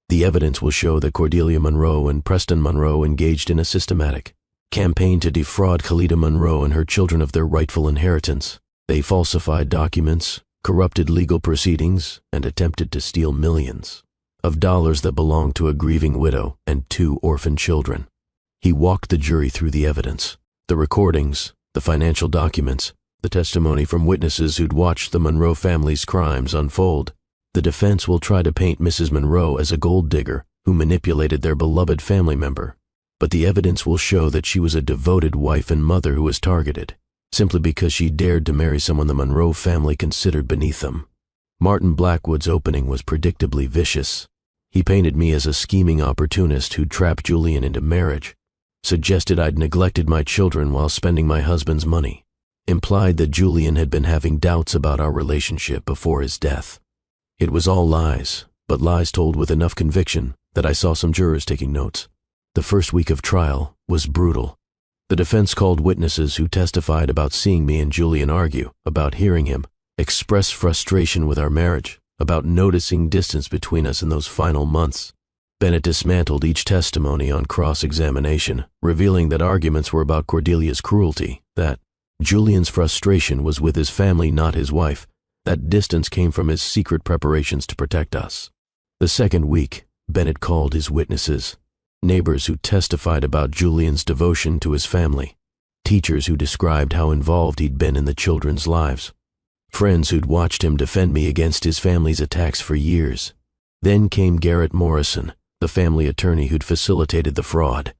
The evidence will show that Cordelia Monroe and Preston Monroe engaged in a systematic campaign to defraud Khalida Monroe and her children of their rightful inheritance. They falsified documents, corrupted legal proceedings, and attempted to steal millions of dollars that belonged to a grieving widow and 2 orphan children. He walked the jury through the evidence, the recordings, the financial documents, the testimony from witnesses who'd watched the Monroe family's crimes unfold. The defense will try to paint Mrs. Monroe as a gold digger who manipulated their beloved family member, but the evidence will show that she was a devoted wife and mother who was targeted, simply because she dared to marry someone the Monroe family considered beneath them. Martin Blackwood's opening was predictably vicious. He painted me as a scheming opportunist who'd trapped Julian into marriage, suggested I'd neglected my children while spending my husband's money, implied that Julian had been having doubts about our relationship before his death. It was all lies, but lies told with enough conviction that I saw some jurors taking notes. The first week of trial was brutal. The defense called witnesses who testified about seeing me and Julian argue, about hearing him express frustration with our marriage, about noticing distance between us in those final months. Bennett dismantled each testimony on cross-examination, revealing that arguments were about Cordelia's cruelty, that Julian's frustration was with his family, not his wife, that distance came from his secret preparations to protect us. The second week, Bennett called his witnesses, neighbors who testified about Julian's devotion to his family, teachers who described how involved he'd been in the children's lives, friends who'd watched him defend me against his family's attacks for years. Then came Garrett Morrison, the family attorney who'd facilitated the fraud.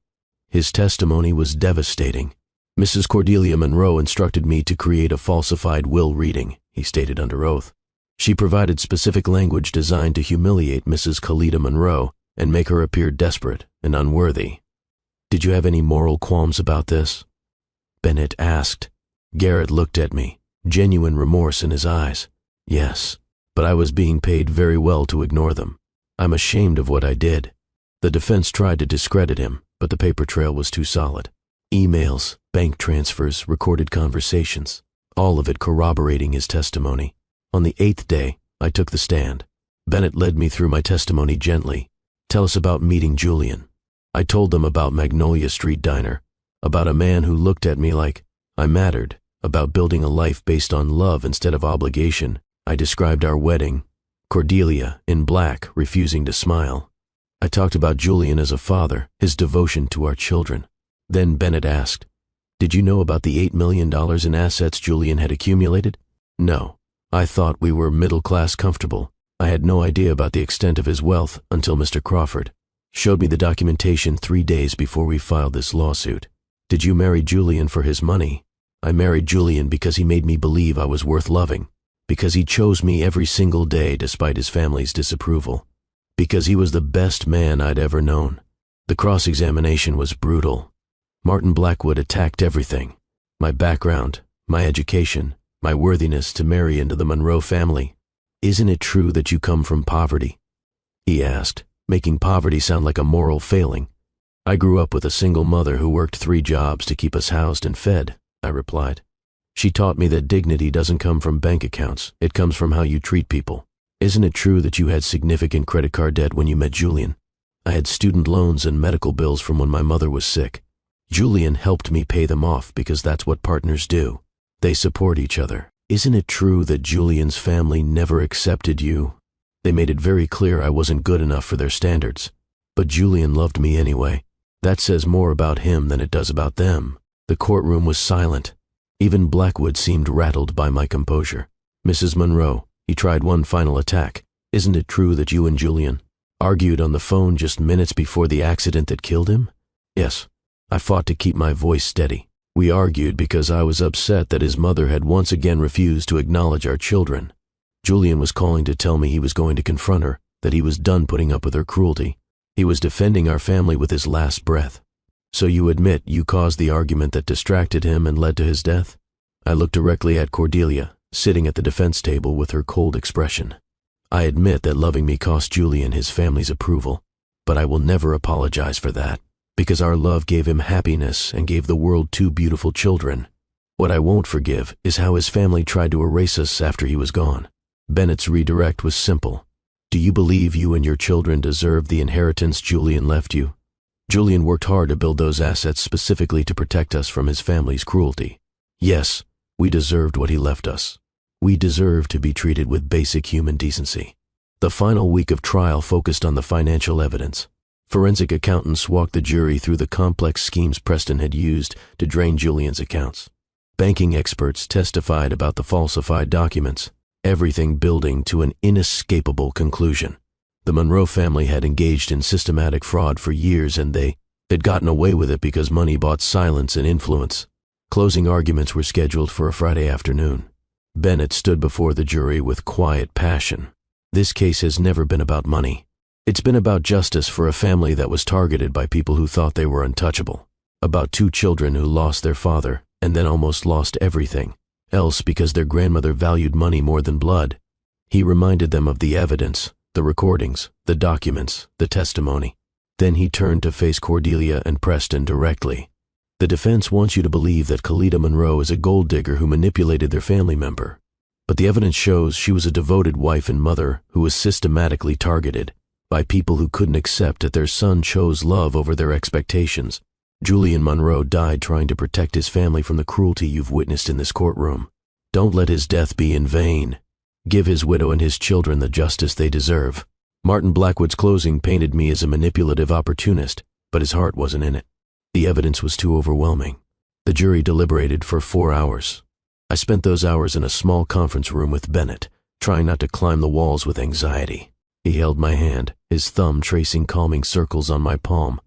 His testimony was devastating. Mrs. Cordelia Monroe instructed me to create a falsified will reading, he stated under oath. She provided specific language designed to humiliate Mrs. Khalida Monroe and make her appear desperate and unworthy. Did you have any moral qualms about this? Bennett asked. Garrett looked at me, genuine remorse in his eyes. Yes, but I was being paid very well to ignore them. I'm ashamed of what I did. The defense tried to discredit him, but the paper trail was too solid. Emails, bank transfers, recorded conversations, all of it corroborating his testimony. On the 8th day, I took the stand. Bennett led me through my testimony gently. Tell us about meeting Julian. I told them about Magnolia Street Diner, about a man who looked at me like I mattered, about building a life based on love instead of obligation. I described our wedding, Cordelia, in black, refusing to smile. I talked about Julian as a father, his devotion to our children. Then Bennett asked, did you know about the $8 million in assets Julian had accumulated? No. I thought we were middle-class comfortable. I had no idea about the extent of his wealth until Mr. Crawford showed me the documentation 3 days before we filed this lawsuit. Did you marry Julian for his money? I married Julian because he made me believe I was worth loving, because he chose me every single day despite his family's disapproval, because he was the best man I'd ever known. The cross-examination was brutal. Martin Blackwood attacked everything: my background, my education, my worthiness to marry into the Monroe family. Isn't it true that you come from poverty? He asked, making poverty sound like a moral failing. I grew up with a single mother who worked 3 jobs to keep us housed and fed, I replied. She taught me that dignity doesn't come from bank accounts, it comes from how you treat people. Isn't it true that you had significant credit card debt when you met Julian? I had student loans and medical bills from when my mother was sick. Julian helped me pay them off because that's what partners do. They support each other. Isn't it true that Julian's family never accepted you? They made it very clear I wasn't good enough for their standards. But Julian loved me anyway. That says more about him than it does about them. The courtroom was silent. Even Blackwood seemed rattled by my composure. Mrs. Monroe, he tried one final attack. Isn't it true that you and Julian argued on the phone just minutes before the accident that killed him? Yes. I fought to keep my voice steady. We argued because I was upset that his mother had once again refused to acknowledge our children. Julian was calling to tell me he was going to confront her, that he was done putting up with her cruelty. He was defending our family with his last breath. So you admit you caused the argument that distracted him and led to his death? I looked directly at Cordelia, sitting at the defense table with her cold expression. I admit that loving me cost Julian his family's approval, but I will never apologize for that, because our love gave him happiness and gave the world 2 beautiful children. What I won't forgive is how his family tried to erase us after he was gone. Bennett's redirect was simple. Do you believe you and your children deserve the inheritance Julian left you? Julian worked hard to build those assets specifically to protect us from his family's cruelty. Yes, we deserved what he left us. We deserve to be treated with basic human decency. The final week of trial focused on the financial evidence. Forensic accountants walked the jury through the complex schemes Preston had used to drain Julian's accounts. Banking experts testified about the falsified documents, everything building to an inescapable conclusion. The Monroe family had engaged in systematic fraud for years, and they had gotten away with it because money bought silence and influence. Closing arguments were scheduled for a Friday afternoon. Bennett stood before the jury with quiet passion. This case has never been about money. It's been about justice for a family that was targeted by people who thought they were untouchable. About 2 children who lost their father and then almost lost everything else because their grandmother valued money more than blood. He reminded them of the evidence, the recordings, the documents, the testimony. Then he turned to face Cordelia and Preston directly. The defense wants you to believe that Khalida Monroe is a gold digger who manipulated their family member. But the evidence shows she was a devoted wife and mother who was systematically targeted by people who couldn't accept that their son chose love over their expectations. Julian Monroe died trying to protect his family from the cruelty you've witnessed in this courtroom. Don't let his death be in vain. Give his widow and his children the justice they deserve. Martin Blackwood's closing painted me as a manipulative opportunist, but his heart wasn't in it. The evidence was too overwhelming. The jury deliberated for 4 hours. I spent those hours in a small conference room with Bennett, trying not to climb the walls with anxiety. He held my hand, his thumb tracing calming circles on my palm.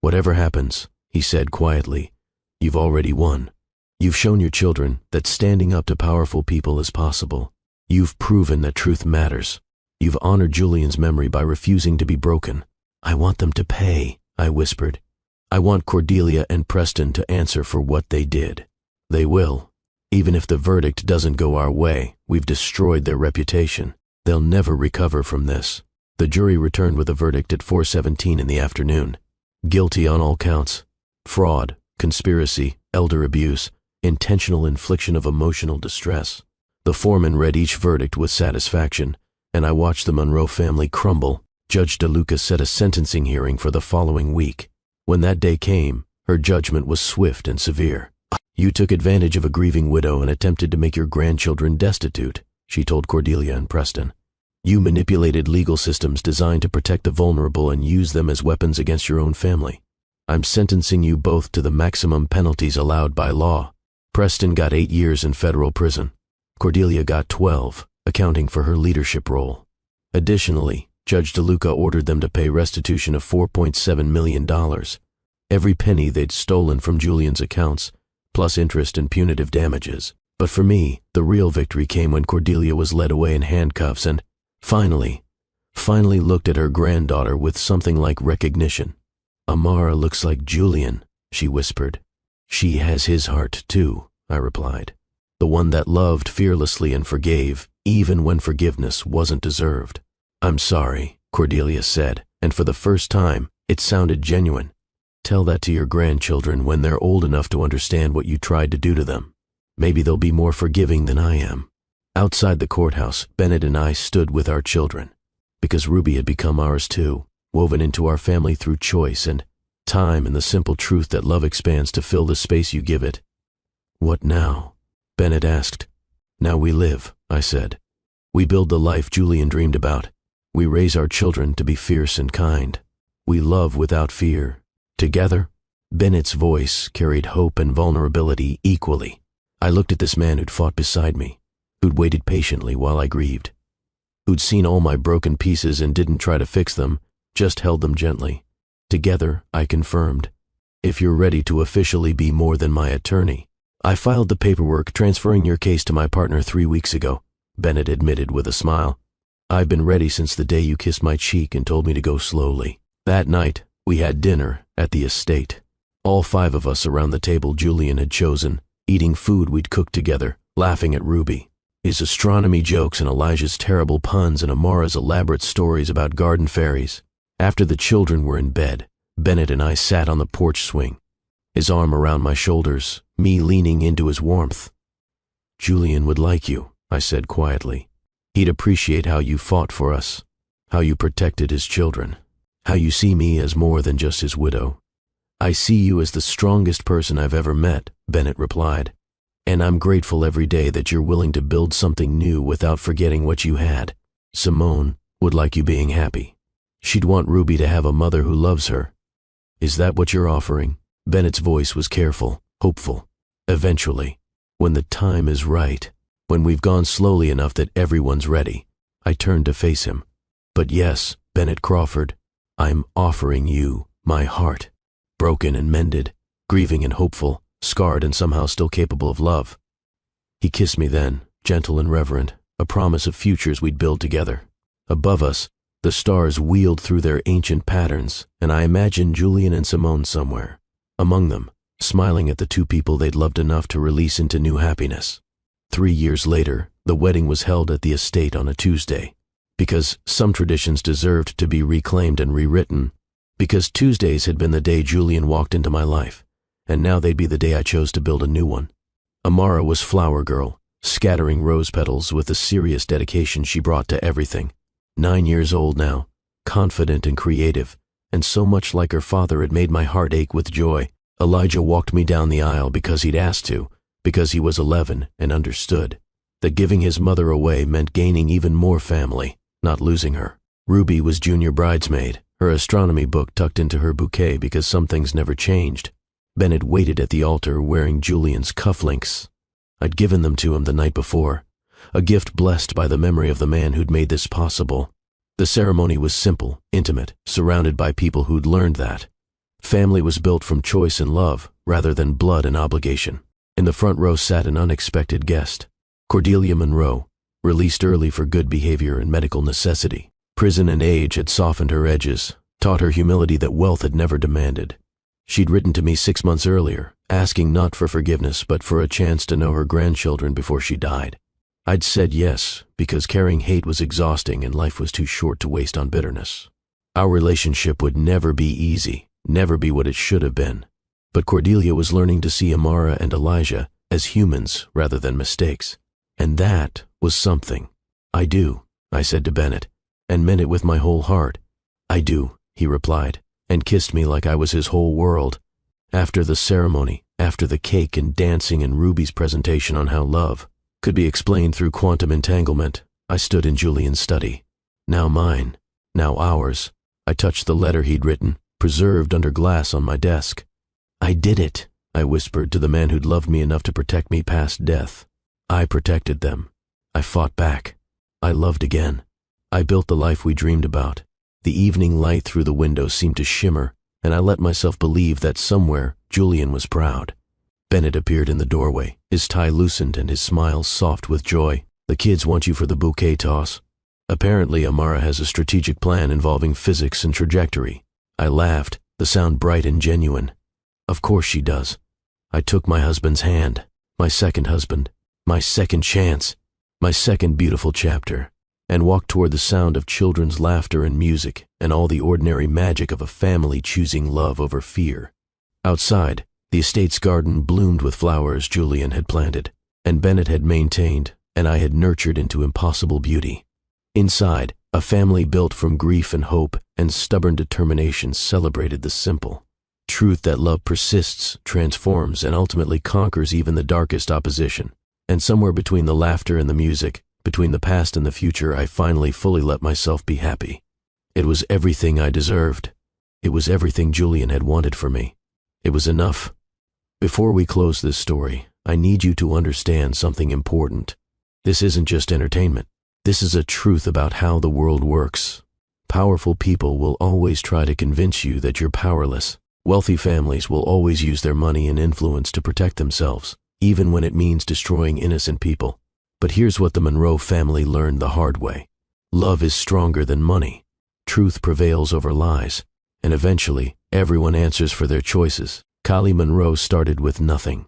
Whatever happens, he said quietly, you've already won. You've shown your children that standing up to powerful people is possible. You've proven that truth matters. You've honored Julian's memory by refusing to be broken. I want them to pay, I whispered. I want Cordelia and Preston to answer for what they did. They will. Even if the verdict doesn't go our way, we've destroyed their reputation. They'll never recover from this. The jury returned with a verdict at 4:17 in the afternoon. Guilty on all counts. Fraud, conspiracy, elder abuse, intentional infliction of emotional distress. The foreman read each verdict with satisfaction, and I watched the Monroe family crumble. Judge DeLuca set a sentencing hearing for the following week. When that day came, her judgment was swift and severe. You took advantage of a grieving widow and attempted to make your grandchildren destitute, she told Cordelia and Preston. You manipulated legal systems designed to protect the vulnerable and used them as weapons against your own family. I'm sentencing you both to the maximum penalties allowed by law. Preston got 8 years in federal prison. Cordelia got 12, accounting for her leadership role. Additionally, Judge DeLuca ordered them to pay restitution of $4.7 million, every penny they'd stolen from Julian's accounts, plus interest and punitive damages. But for me, the real victory came when Cordelia was led away in handcuffs and, finally looked at her granddaughter with something like recognition. "Amara looks like Julian," she whispered. "She has his heart too," I replied. "The one that loved fearlessly and forgave, even when forgiveness wasn't deserved." "I'm sorry," Cordelia said, and for the first time, it sounded genuine. "Tell that to your grandchildren when they're old enough to understand what you tried to do to them. Maybe they'll be more forgiving than I am." Outside the courthouse, Bennett and I stood with our children, because Ruby had become ours too, woven into our family through choice and time and the simple truth that love expands to fill the space you give it. "What now?" Bennett asked. "Now we live," I said. "We build the life Julian dreamed about. We raise our children to be fierce and kind. We love without fear. Together." Bennett's voice carried hope and vulnerability equally. I looked at this man who'd fought beside me, who'd waited patiently while I grieved, who'd seen all my broken pieces and didn't try to fix them, just held them gently. Together, I confirmed, "If you're ready to officially be more than my attorney." "I filed the paperwork transferring your case to my partner 3 weeks ago," Bennett admitted with a smile. "I've been ready since the day you kissed my cheek and told me to go slowly." That night, we had dinner at the estate. All 5 of us around the table Julian had chosen, eating food we'd cooked together, laughing at Ruby, his astronomy jokes and Elijah's terrible puns and Amara's elaborate stories about garden fairies. After the children were in bed, Bennett and I sat on the porch swing, his arm around my shoulders, me leaning into his warmth. "Julian would like you," I said quietly. "He'd appreciate how you fought for us, how you protected his children, how you see me as more than just his widow." "I see you as the strongest person I've ever met," Bennett replied. "And I'm grateful every day that you're willing to build something new without forgetting what you had. Simone would like you being happy. She'd want Ruby to have a mother who loves her. Is that what you're offering?" Bennett's voice was careful, hopeful. "Eventually, when the time is right, when we've gone slowly enough that everyone's ready." I turned to face him. "But yes, Bennett Crawford, I'm offering you my heart, broken and mended, grieving and hopeful, scarred and somehow still capable of love." He kissed me then, gentle and reverent, a promise of futures we'd build together. Above us, the stars wheeled through their ancient patterns, and I imagined Julian and Simone somewhere, among them, smiling at the 2 people they'd loved enough to release into new happiness. 3 years later, the wedding was held at the estate on a Tuesday, because some traditions deserved to be reclaimed and rewritten, because Tuesdays had been the day Julian walked into my life, and now they'd be the day I chose to build a new one. Amara was flower girl, scattering rose petals with the serious dedication she brought to everything. 9 years old now, confident and creative, and so much like her father it made my heart ache with joy. Elijah walked me down the aisle because he'd asked to, because he was 11 and understood that giving his mother away meant gaining even more family, not losing her. Ruby was junior bridesmaid, her astronomy book tucked into her bouquet because some things never changed. Bennett waited at the altar wearing Julian's cufflinks. I'd given them to him the night before, a gift blessed by the memory of the man who'd made this possible. The ceremony was simple, intimate, surrounded by people who'd learned that family was built from choice and love rather than blood and obligation. In the front row sat an unexpected guest, Cordelia Monroe, released early for good behavior and medical necessity. Prison and age had softened her edges, taught her humility that wealth had never demanded. She'd written to me 6 months earlier, asking not for forgiveness but for a chance to know her grandchildren before she died. I'd said yes, because carrying hate was exhausting and life was too short to waste on bitterness. Our relationship would never be easy, never be what it should have been. But Cordelia was learning to see Amara and Elijah as humans rather than mistakes. And that was something. "I do," I said to Bennett, and meant it with my whole heart. "I do," he replied, and kissed me like I was his whole world. After the ceremony, after the cake and dancing and Ruby's presentation on how love could be explained through quantum entanglement, I stood in Julian's study. Now mine, now ours. I touched the letter he'd written, preserved under glass on my desk. "I did it," I whispered to the man who'd loved me enough to protect me past death. I protected them. I fought back. I loved again. I built the life we dreamed about. The evening light through the window seemed to shimmer, and I let myself believe that somewhere Julian was proud. Bennett appeared in the doorway, his tie loosened and his smile soft with joy. "The kids want you for the bouquet toss." Apparently, Amara has a strategic plan involving physics and trajectory. I laughed, the sound bright and genuine. Of course she does. I took my husband's hand, my second husband, my second chance, my second beautiful chapter, and walked toward the sound of children's laughter and music and all the ordinary magic of a family choosing love over fear. Outside, the estate's garden bloomed with flowers Julian had planted, and Bennett had maintained, and I had nurtured into impossible beauty. Inside, a family built from grief and hope and stubborn determination celebrated the simple truth that love persists, transforms, and ultimately conquers even the darkest opposition. And somewhere between the laughter and the music, between the past and the future, I finally fully let myself be happy. It was everything I deserved. It was everything Julian had wanted for me. It was enough. Before we close this story, I need you to understand something important. This isn't just entertainment. This is a truth about how the world works. Powerful people will always try to convince you that you're powerless. Wealthy families will always use their money and influence to protect themselves, even when it means destroying innocent people. But here's what the Monroe family learned the hard way. Love is stronger than money. Truth prevails over lies. And eventually, everyone answers for their choices. Kylie Monroe started with nothing.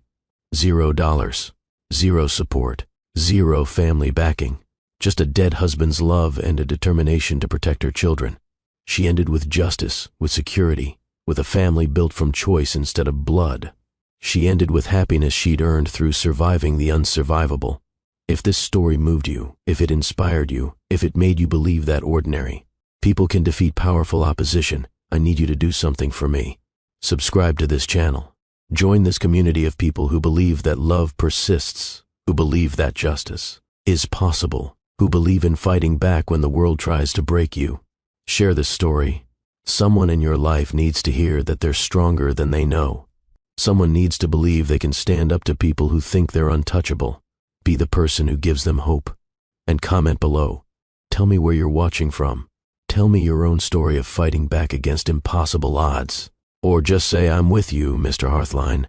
$0. Zero support. Zero family backing. Just a dead husband's love and a determination to protect her children. She ended with justice, with security, with a family built from choice instead of blood. She ended with happiness she'd earned through surviving the unsurvivable. If this story moved you, if it inspired you, if it made you believe that ordinary people can defeat powerful opposition, I need you to do something for me. Subscribe to this channel. Join this community of people who believe that love persists, who believe that justice is possible, who believe in fighting back when the world tries to break you. Share this story. Someone in your life needs to hear that they're stronger than they know. Someone needs to believe they can stand up to people who think they're untouchable. Be the person who gives them hope. And comment below. Tell me where you're watching from. Tell me your own story of fighting back against impossible odds. Or just say, "I'm with you, Mr. Hearthline."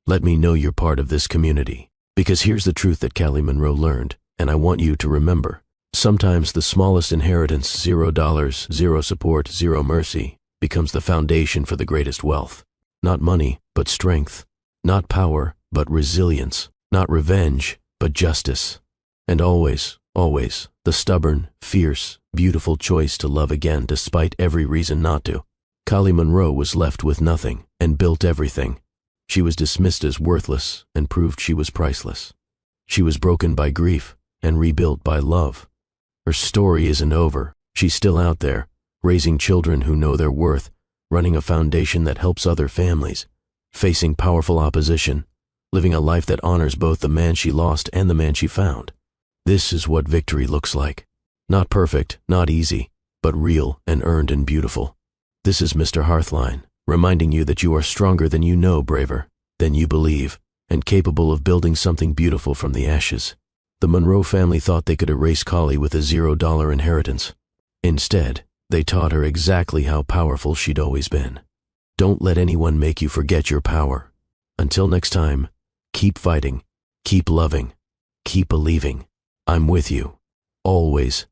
Let me know you're part of this community. Because here's the truth that Kylie Monroe learned, and I want you to remember. Sometimes the smallest inheritance, $0, zero support, zero mercy, becomes the foundation for the greatest wealth. Not money, but strength. Not power, but resilience. Not revenge, but justice. And always, always, the stubborn, fierce, beautiful choice to love again despite every reason not to. Kylie Monroe was left with nothing and built everything. She was dismissed as worthless and proved she was priceless. She was broken by grief and rebuilt by love. Her story isn't over. She's still out there, raising children who know their worth, running a foundation that helps other families, facing powerful opposition, living a life that honors both the man she lost and the man she found. This is what victory looks like. Not perfect, not easy, but real and earned and beautiful. This is Mr. Hearthline, reminding you that you are stronger than you know, braver than you believe, and capable of building something beautiful from the ashes. The Monroe family thought they could erase Kylie with a $0 inheritance. Instead, they taught her exactly how powerful she'd always been. Don't let anyone make you forget your power. Until next time, keep fighting, keep loving, keep believing. I'm with you, always,